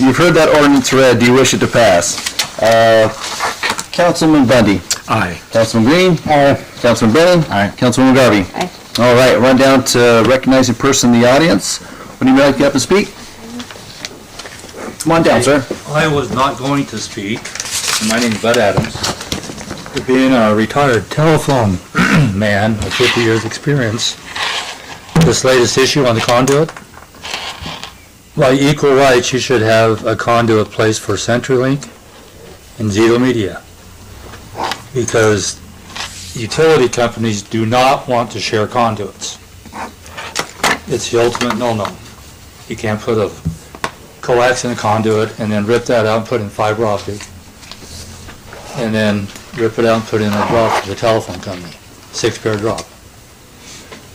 you've heard that ordinance read. Do you wish it to pass? Councilman Bundy. Aye. Councilman Green. Aye. Councilman Brennan. Aye. Councilwoman Garvey. Aye. All right, run down to recognizing person in the audience. Would anybody like to get up and speak? Come on down, sir. I was not going to speak. My name's Bud Adams. Being a retired telephone man with 50 years experience, this latest issue on the conduit, by equal rights, you should have a conduit placed for CenturyLink and Zito Media. Because utility companies do not want to share conduits. It's the ultimate no-no. You can't put a coax in a conduit and then rip that out and put in fiber optic. And then rip it out and put in a drop for the telephone company, 6-pair drop.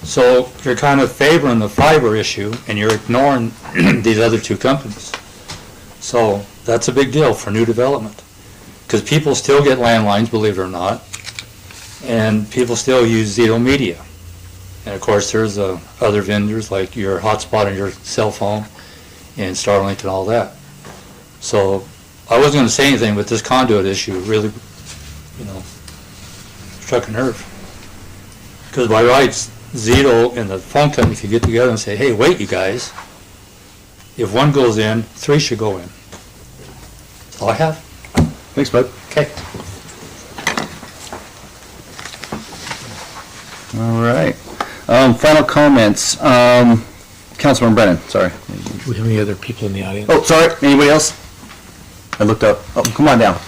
So you're kind of favoring the fiber issue and you're ignoring these other 2 companies. So that's a big deal for new development. Because people still get landlines, believe it or not, and people still use Zito Media. And of course there's other vendors like your hotspot on your cell phone and Starlink and all that. So I wasn't going to say anything, but this conduit issue really, struck a nerve. Because by rights, Zito and the phone company could get together and say, hey, wait, you guys. If one goes in, 3 should go in. That's all I have. Thanks, bud. Okay. All right. Final comments. Councilman Brennan, sorry. Do we have any other people in the audience? Oh, sorry. Anybody else? I looked up. Oh, come on down.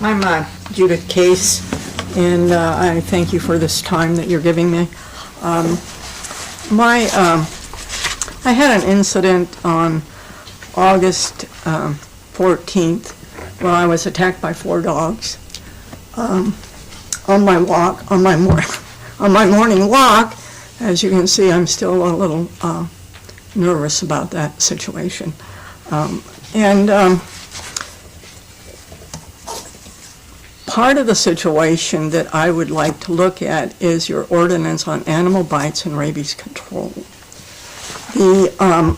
I'm Judith Case, and I thank you for this time that you're giving me. I had an incident on August 14th where I was attacked by 4 dogs. On my morning walk, as you can see, I'm still a little nervous about that situation. Part of the situation that I would like to look at is your ordinance on animal bites and rabies control. The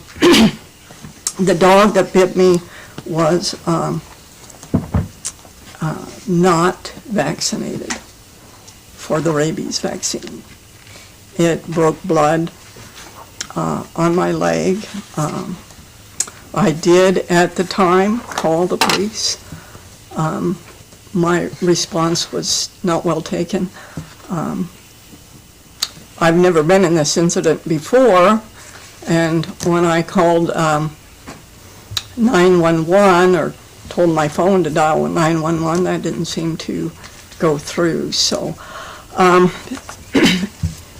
dog that bit me was not vaccinated for the rabies vaccine. It broke blood on my leg. I did at the time call the police. My response was not well taken. I've never been in this incident before, and when I called 911 or told my phone to dial 911, that didn't seem to go through, so.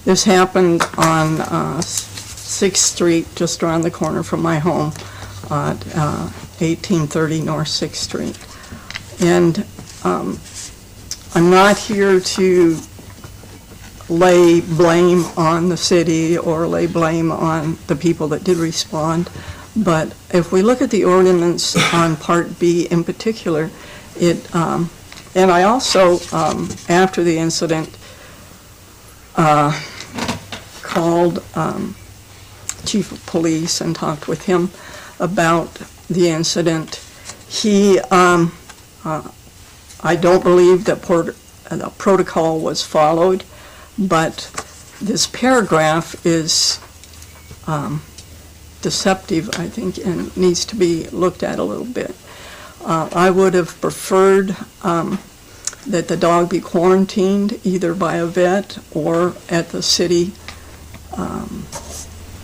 This happened on 6th Street, just around the corner from my home, at 1830 North 6th Street. And I'm not here to lay blame on the city or lay blame on the people that did respond, but if we look at the ordinance on Part B in particular, it, and I also, after the incident, called Chief of Police and talked with him about the incident. He, I don't believe that the protocol was followed, but this paragraph is deceptive, I think, and needs to be looked at a little bit. I would have preferred that the dog be quarantined either by a vet or at the city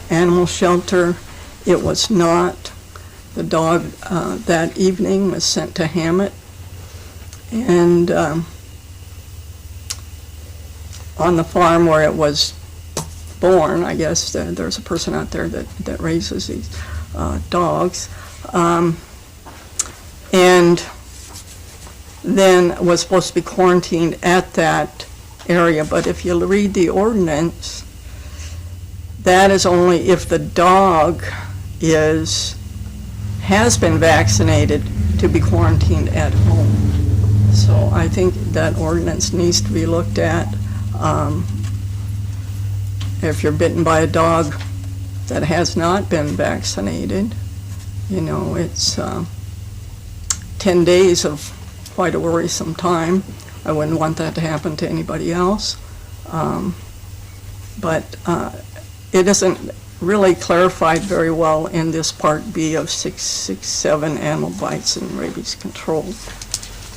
animal shelter. It was not. The dog that evening was sent to Hammett, and on the farm where it was born, I guess there's a person out there that raises these dogs, and then was supposed to be quarantined at that area. But if you read the ordinance, that is only if the dog has been vaccinated to be quarantined at home. So I think that ordinance needs to be looked at. If you're bitten by a dog that has not been vaccinated, you know, it's 10 days of quite a worrisome time. I wouldn't want that to happen to anybody else. But it isn't really clarified very well in this Part B of 667, animal bites and rabies control,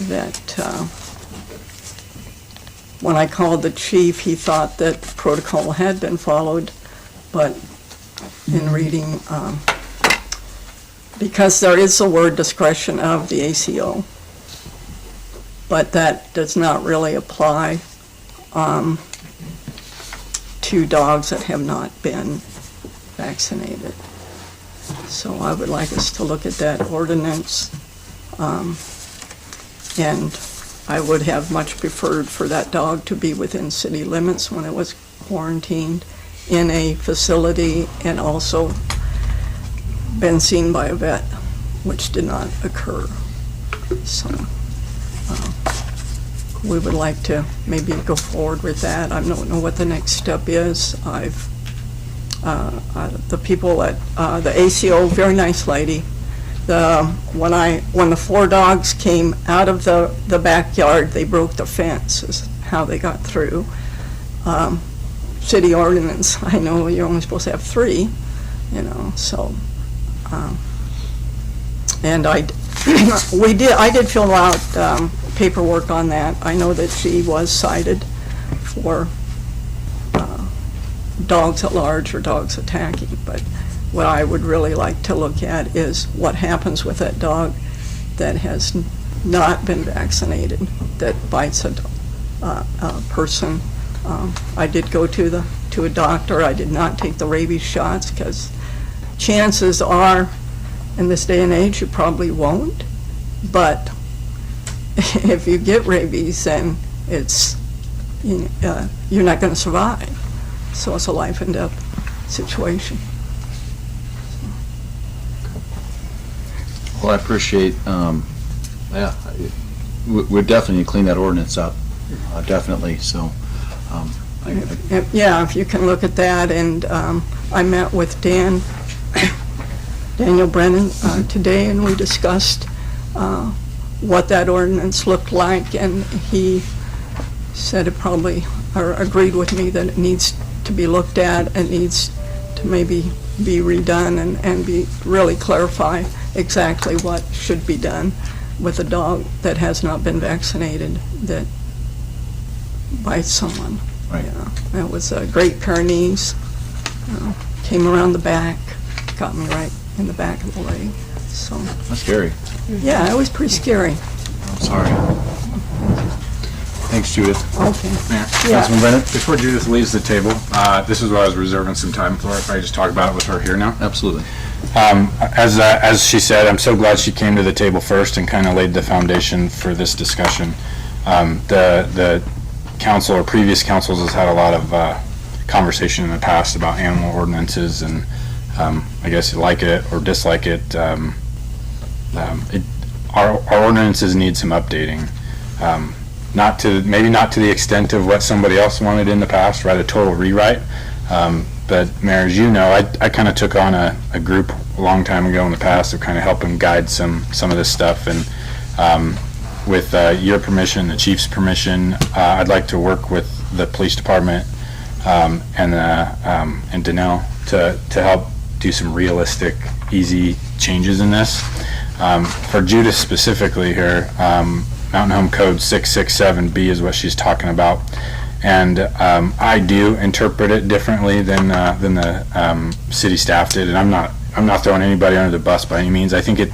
that when I called the chief, he thought that the protocol had been followed, but in reading, because there is the word discretion of the ACO, but that does not really apply to dogs that have not been vaccinated. So I would like us to look at that ordinance, and I would have much preferred for that dog to be within city limits when it was quarantined in a facility, and also been seen by a vet, which did not occur. So we would like to maybe go forward with that. I don't know what the next step is. The people at the ACO, very nice lady. When the 4 dogs came out of the backyard, they broke the fence, is how they got through. City ordinance, I know you're only supposed to have 3, you know, so. And I did fill out paperwork on that. I know that she was cited for dogs at large or dogs attacking, but what I would really like to look at is what happens with that dog that has not been vaccinated, that bites a person. I did go to a doctor. I did not take the rabies shots, because chances are, in this day and age, you probably won't. But if you get rabies, then it's you're not going to survive. So it's a life and death situation. Well, I appreciate, we definitely need to clean that ordinance up, definitely, so. Yeah, if you can look at that, and I met with Daniel Brennan today, and we discussed what that ordinance looked like, and he said it probably, or agreed with me that it needs to be looked at, and needs to maybe be redone and be really clarify exactly what should be done with a dog that has not been vaccinated that bites someone. Right. Yeah, it was a Great Pyrenees, came around the back, got me right in the back of the leg. So, That's scary. yeah, it was pretty scary. I'm sorry. Thanks, Judith. Okay. Mayor, Yeah. Councilman Brennan, before Judith leaves the table, this is what I was reserving some time for, if I just talk about it with her here now. Absolutely. As she said, I'm so glad she came to the table first and kind of laid the foundation for this discussion. The council or previous councils has had a lot of conversation in the past about animal ordinances, and I guess you like it or dislike it. Our ordinances need some updating. Maybe not to the extent of what somebody else wanted in the past, right? A total rewrite. But Mayor, as you know, I kind of took on a group a long time ago in the past of kind of helping guide some of this stuff. And with your permission, the chief's permission, I'd like to work with the police department and Danelle to help do some realistic, easy changes in this. For Judith specifically here, Mountain Home Code 667B is what she's talking about. And I do interpret it differently than the city staff did, and I'm not throwing anybody under the bus by any means. I think it,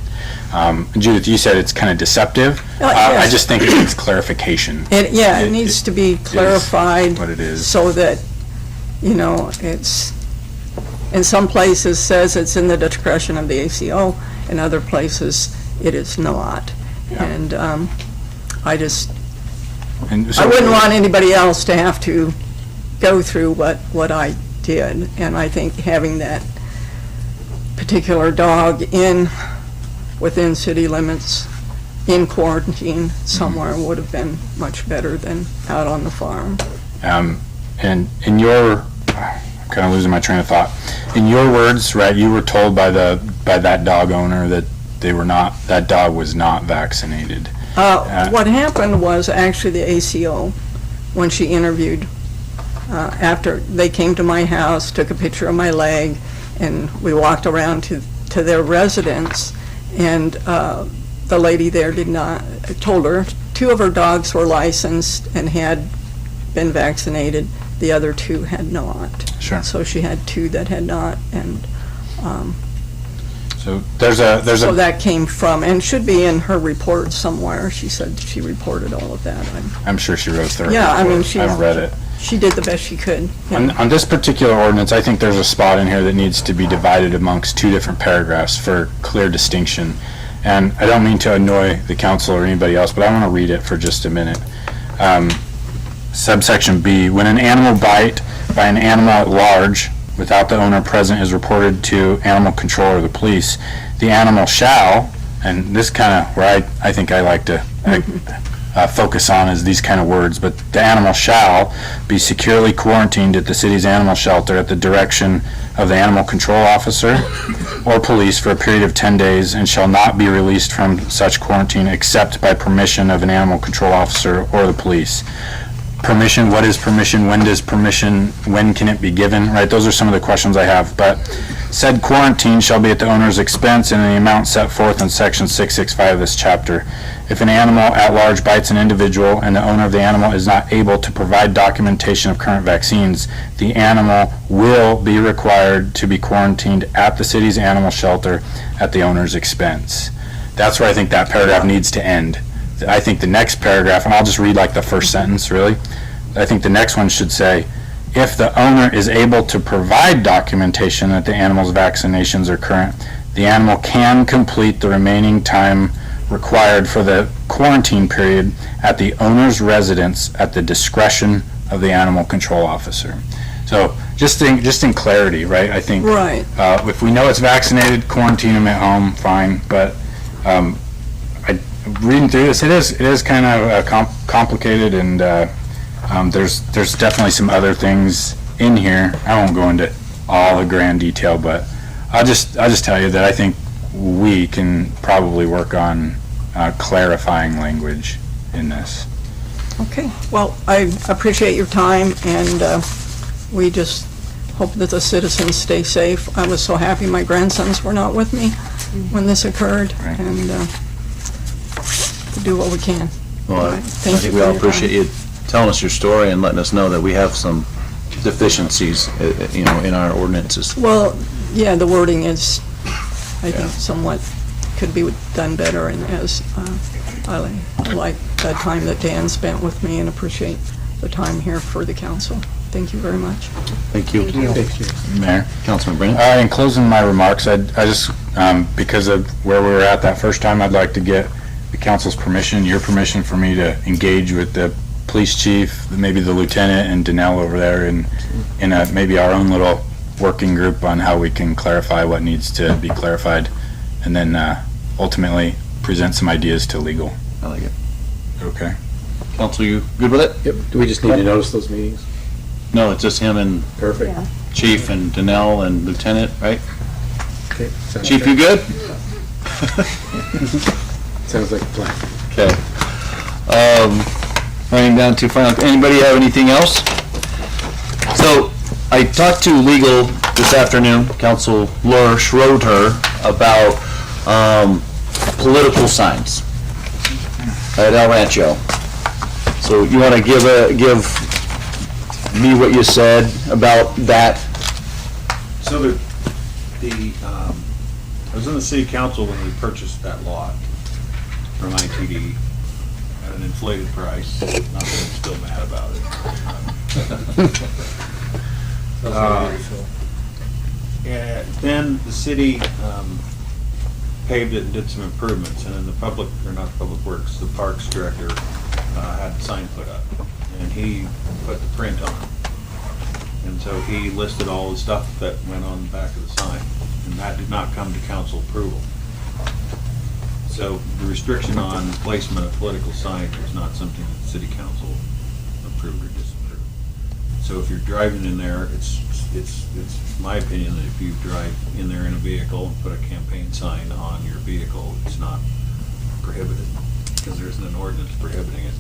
Judith, you said it's kind of deceptive. Yes. I just think it needs clarification. It needs to be clarified. What it is. So that, it's, in some places says it's in the discretion of the ACO, in other places it is not. Yeah. And I So- wouldn't want anybody else to have to go through what I did. And I think having that particular dog within city limits, in quarantine somewhere would have been much better than out on the farm. And in your, I'm kind of losing my train of thought. In your words, right, you were told by that dog owner that that dog was not vaccinated. What happened was actually the ACO, when she interviewed, after they came to my house, took a picture of my leg, and we walked around to their residence, and the lady there told her 2 of her dogs were licensed and had been vaccinated, the other 2 had not. Sure. So she had 2 that had not, and so so that came from, and should be in her report somewhere. She said she reported all of that. I'm sure she wrote thorough. Yeah, I mean, I've read it. She did the best she could. Yeah. On this particular ordinance, I think there's a spot in here that needs to be divided amongst 2 different paragraphs for clear distinction. And I don't mean to annoy the council or anybody else, but I want to read it for just a minute. Subsection B, when an animal bite by an animal at large without the owner present is reported to animal control or the police, the animal shall, and this kind of where I think I like to focus on is these kind of words, but the animal shall be securely quarantined at the city's animal shelter at the direction of the animal control officer or police for a period of 10 days and shall not be released from such quarantine except by permission of an animal control officer or the police. Permission, what is permission, when can it be given, right? Those are some of the questions I have, but said quarantine shall be at the owner's expense and in the amount set forth in section 665 of this chapter. If an animal at large bites an individual and the owner of the animal is not able to provide documentation of current vaccines, the animal will be required to be quarantined at the city's animal shelter at the owner's expense. That's where I think that paragraph needs to end. I think the next paragraph, and I'll just read like the first sentence really, I think the next one should say, if the owner is able to provide documentation that the animal's vaccinations are current, the animal can complete the remaining time required for the quarantine period at the owner's residence at the discretion of the animal control officer. So just in clarity, right? I think right. If we know it's vaccinated, quarantine them at home, fine, but reading through this, it is kind of complicated, and there's definitely some other things in here. I won't go into all the grand detail, but I'll just tell you that I think we can probably work on clarifying language in this. Okay, well, I appreciate your time, and we just hope that the citizens stay safe. I was so happy my grandsons were not with me when this occurred, right. And to do what we can. Well, I Thank think you we all for your appreciate you telling us your story and letting us know that we have some deficiencies, in our ordinances. Well, yeah, the wording is, I think, Yeah. somewhat could be done better, and as I like the time that Dan spent with me and appreciate the time here for the council. Thank you very much. Thank you. Mayor, Councilman Brennan. In closing my remarks, I just, because of where we were at that first time, I'd like to get the council's permission, your permission for me to engage with the police chief, maybe the lieutenant and Danelle over there in maybe our own little working group on how we can clarify what needs to be clarified, and then ultimately present some ideas to legal. I like it. Okay. Council, you good with it? Yep. Do we just need to notice those meetings? No, it's just him and Perfect. Chief and Danelle and Lieutenant, right? Okay. Chief, you good? Sounds like a plan. Okay. Running down to final, anybody have anything else? So, I talked to legal this afternoon, Councilor Schroeder, about political signs at El Rancho. So you want to give me what you said about that? So I was in the city council when we purchased that lot from ITD at an inflated price. Not that I'm still mad about it. And then the city paved it and did some improvements, and then the public works, the parks director had the sign put up, and he put the print on it. And so he listed all the stuff that went on the back of the sign, and that did not come to council approval. So the restriction on placement of political signs was not something that the city council approved or disapproved. So if you're driving in there, it's my opinion that if you drive in there in a vehicle and put a campaign sign on your vehicle, it's not prohibited, because there isn't an ordinance prohibiting it.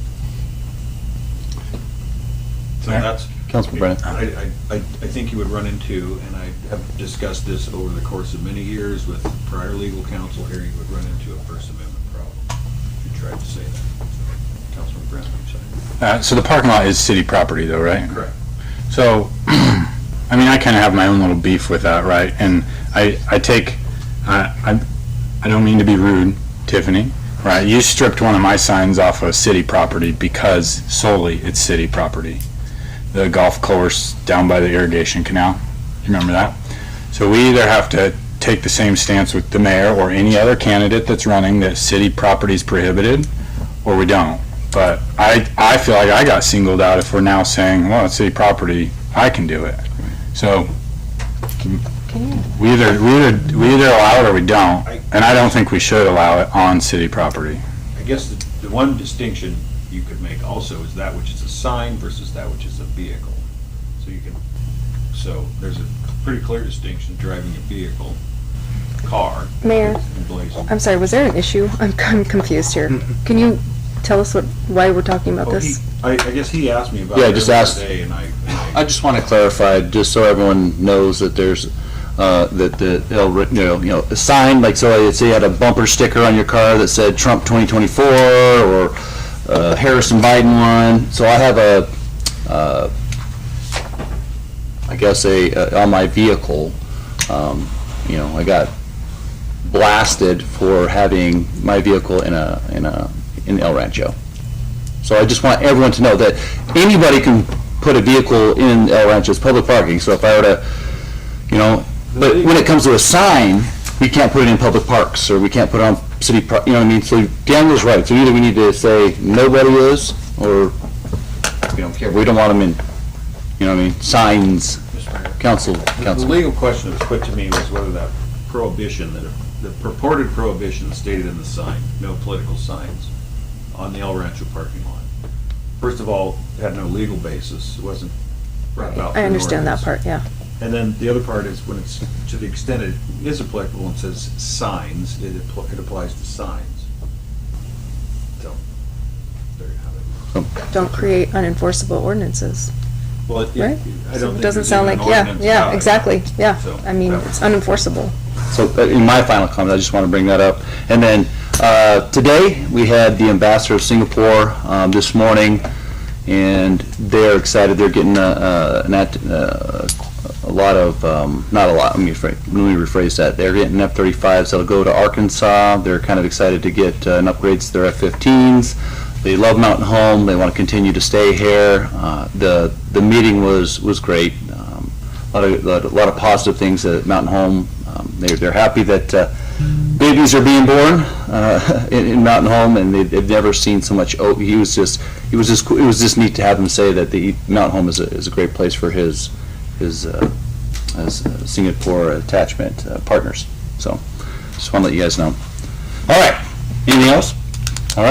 So that's, Councilman Brennan. I think you would run into, and I have discussed this over the course of many years with prior legal counsel here, you would run into a First Amendment problem if you tried to say that. Councilman Brennan, I'm sorry. So the parking lot is city property though, right? Correct. So, I mean, I kind of have my own little beef with that, right? And I don't mean to be rude, Tiffany, right? You stripped one of my signs off of city property because solely it's city property. The golf course down by the irrigation canal, you remember that? So we either have to take the same stance with the mayor or any other candidate that's running that city property is prohibited, or we don't. But I feel like I got singled out if we're now saying, well, it's city property, I can do it. So we either allow it or we don't, and I don't think we should allow it on city property. I guess the one distinction you could make also is that which is a sign versus that which is a vehicle. So there's a pretty clear distinction driving a vehicle, car. Mayor, I'm sorry, was there an issue? I'm confused here. Can you tell us why we're talking about this? I guess he asked me about Yeah, it just the asked. other day, and I just want to clarify, just so everyone knows that there's, that a sign, like, so let's say you had a bumper sticker on your car that said Trump 2024, or Harrison Biden one. So I have I guess on my vehicle, I got blasted for having my vehicle in El Rancho. So I just want everyone to know that anybody can put a vehicle in El Rancho's public parking. So if I were to, but when it comes to a sign, we can't put it in public parks, or we can't put it on city, you know what I mean? So Daniel's right. So either we need to say nobody is, or we don't care. We don't want them in, you know what I mean? Signs, council. The legal question that was put to me was whether that prohibition, the purported prohibition stated in the sign, no political signs, on the El Rancho parking lot. First of all, it had no legal basis. It wasn't brought about. I understand that part, yeah. And then the other part is when it's, to the extent it is applicable and says signs, it applies to signs. So, there you have it. Don't create unenforceable ordinances, Well, right? I So don't it think doesn't there's sound even like, an ordinance yeah, about it. exactly, yeah. So, I mean, that it's was- unenforceable. So in my final comment, I just want to bring that up. And then today, we had the ambassador of Singapore this morning, and they're excited. They're getting a lot of, not a lot, let me rephrase that. They're getting F-35s that'll go to Arkansas. They're kind of excited to get an upgrades to their F-15s. They love Mountain Home. They want to continue to stay here. The meeting was great. A lot of positive things at Mountain Home. They're happy that babies are being born in Mountain Home, and they've never seen so much. It was just neat to have them say that the Mountain Home is a great place for his Singapore attachment partners. So, just want to let you guys know. All right. Anything else?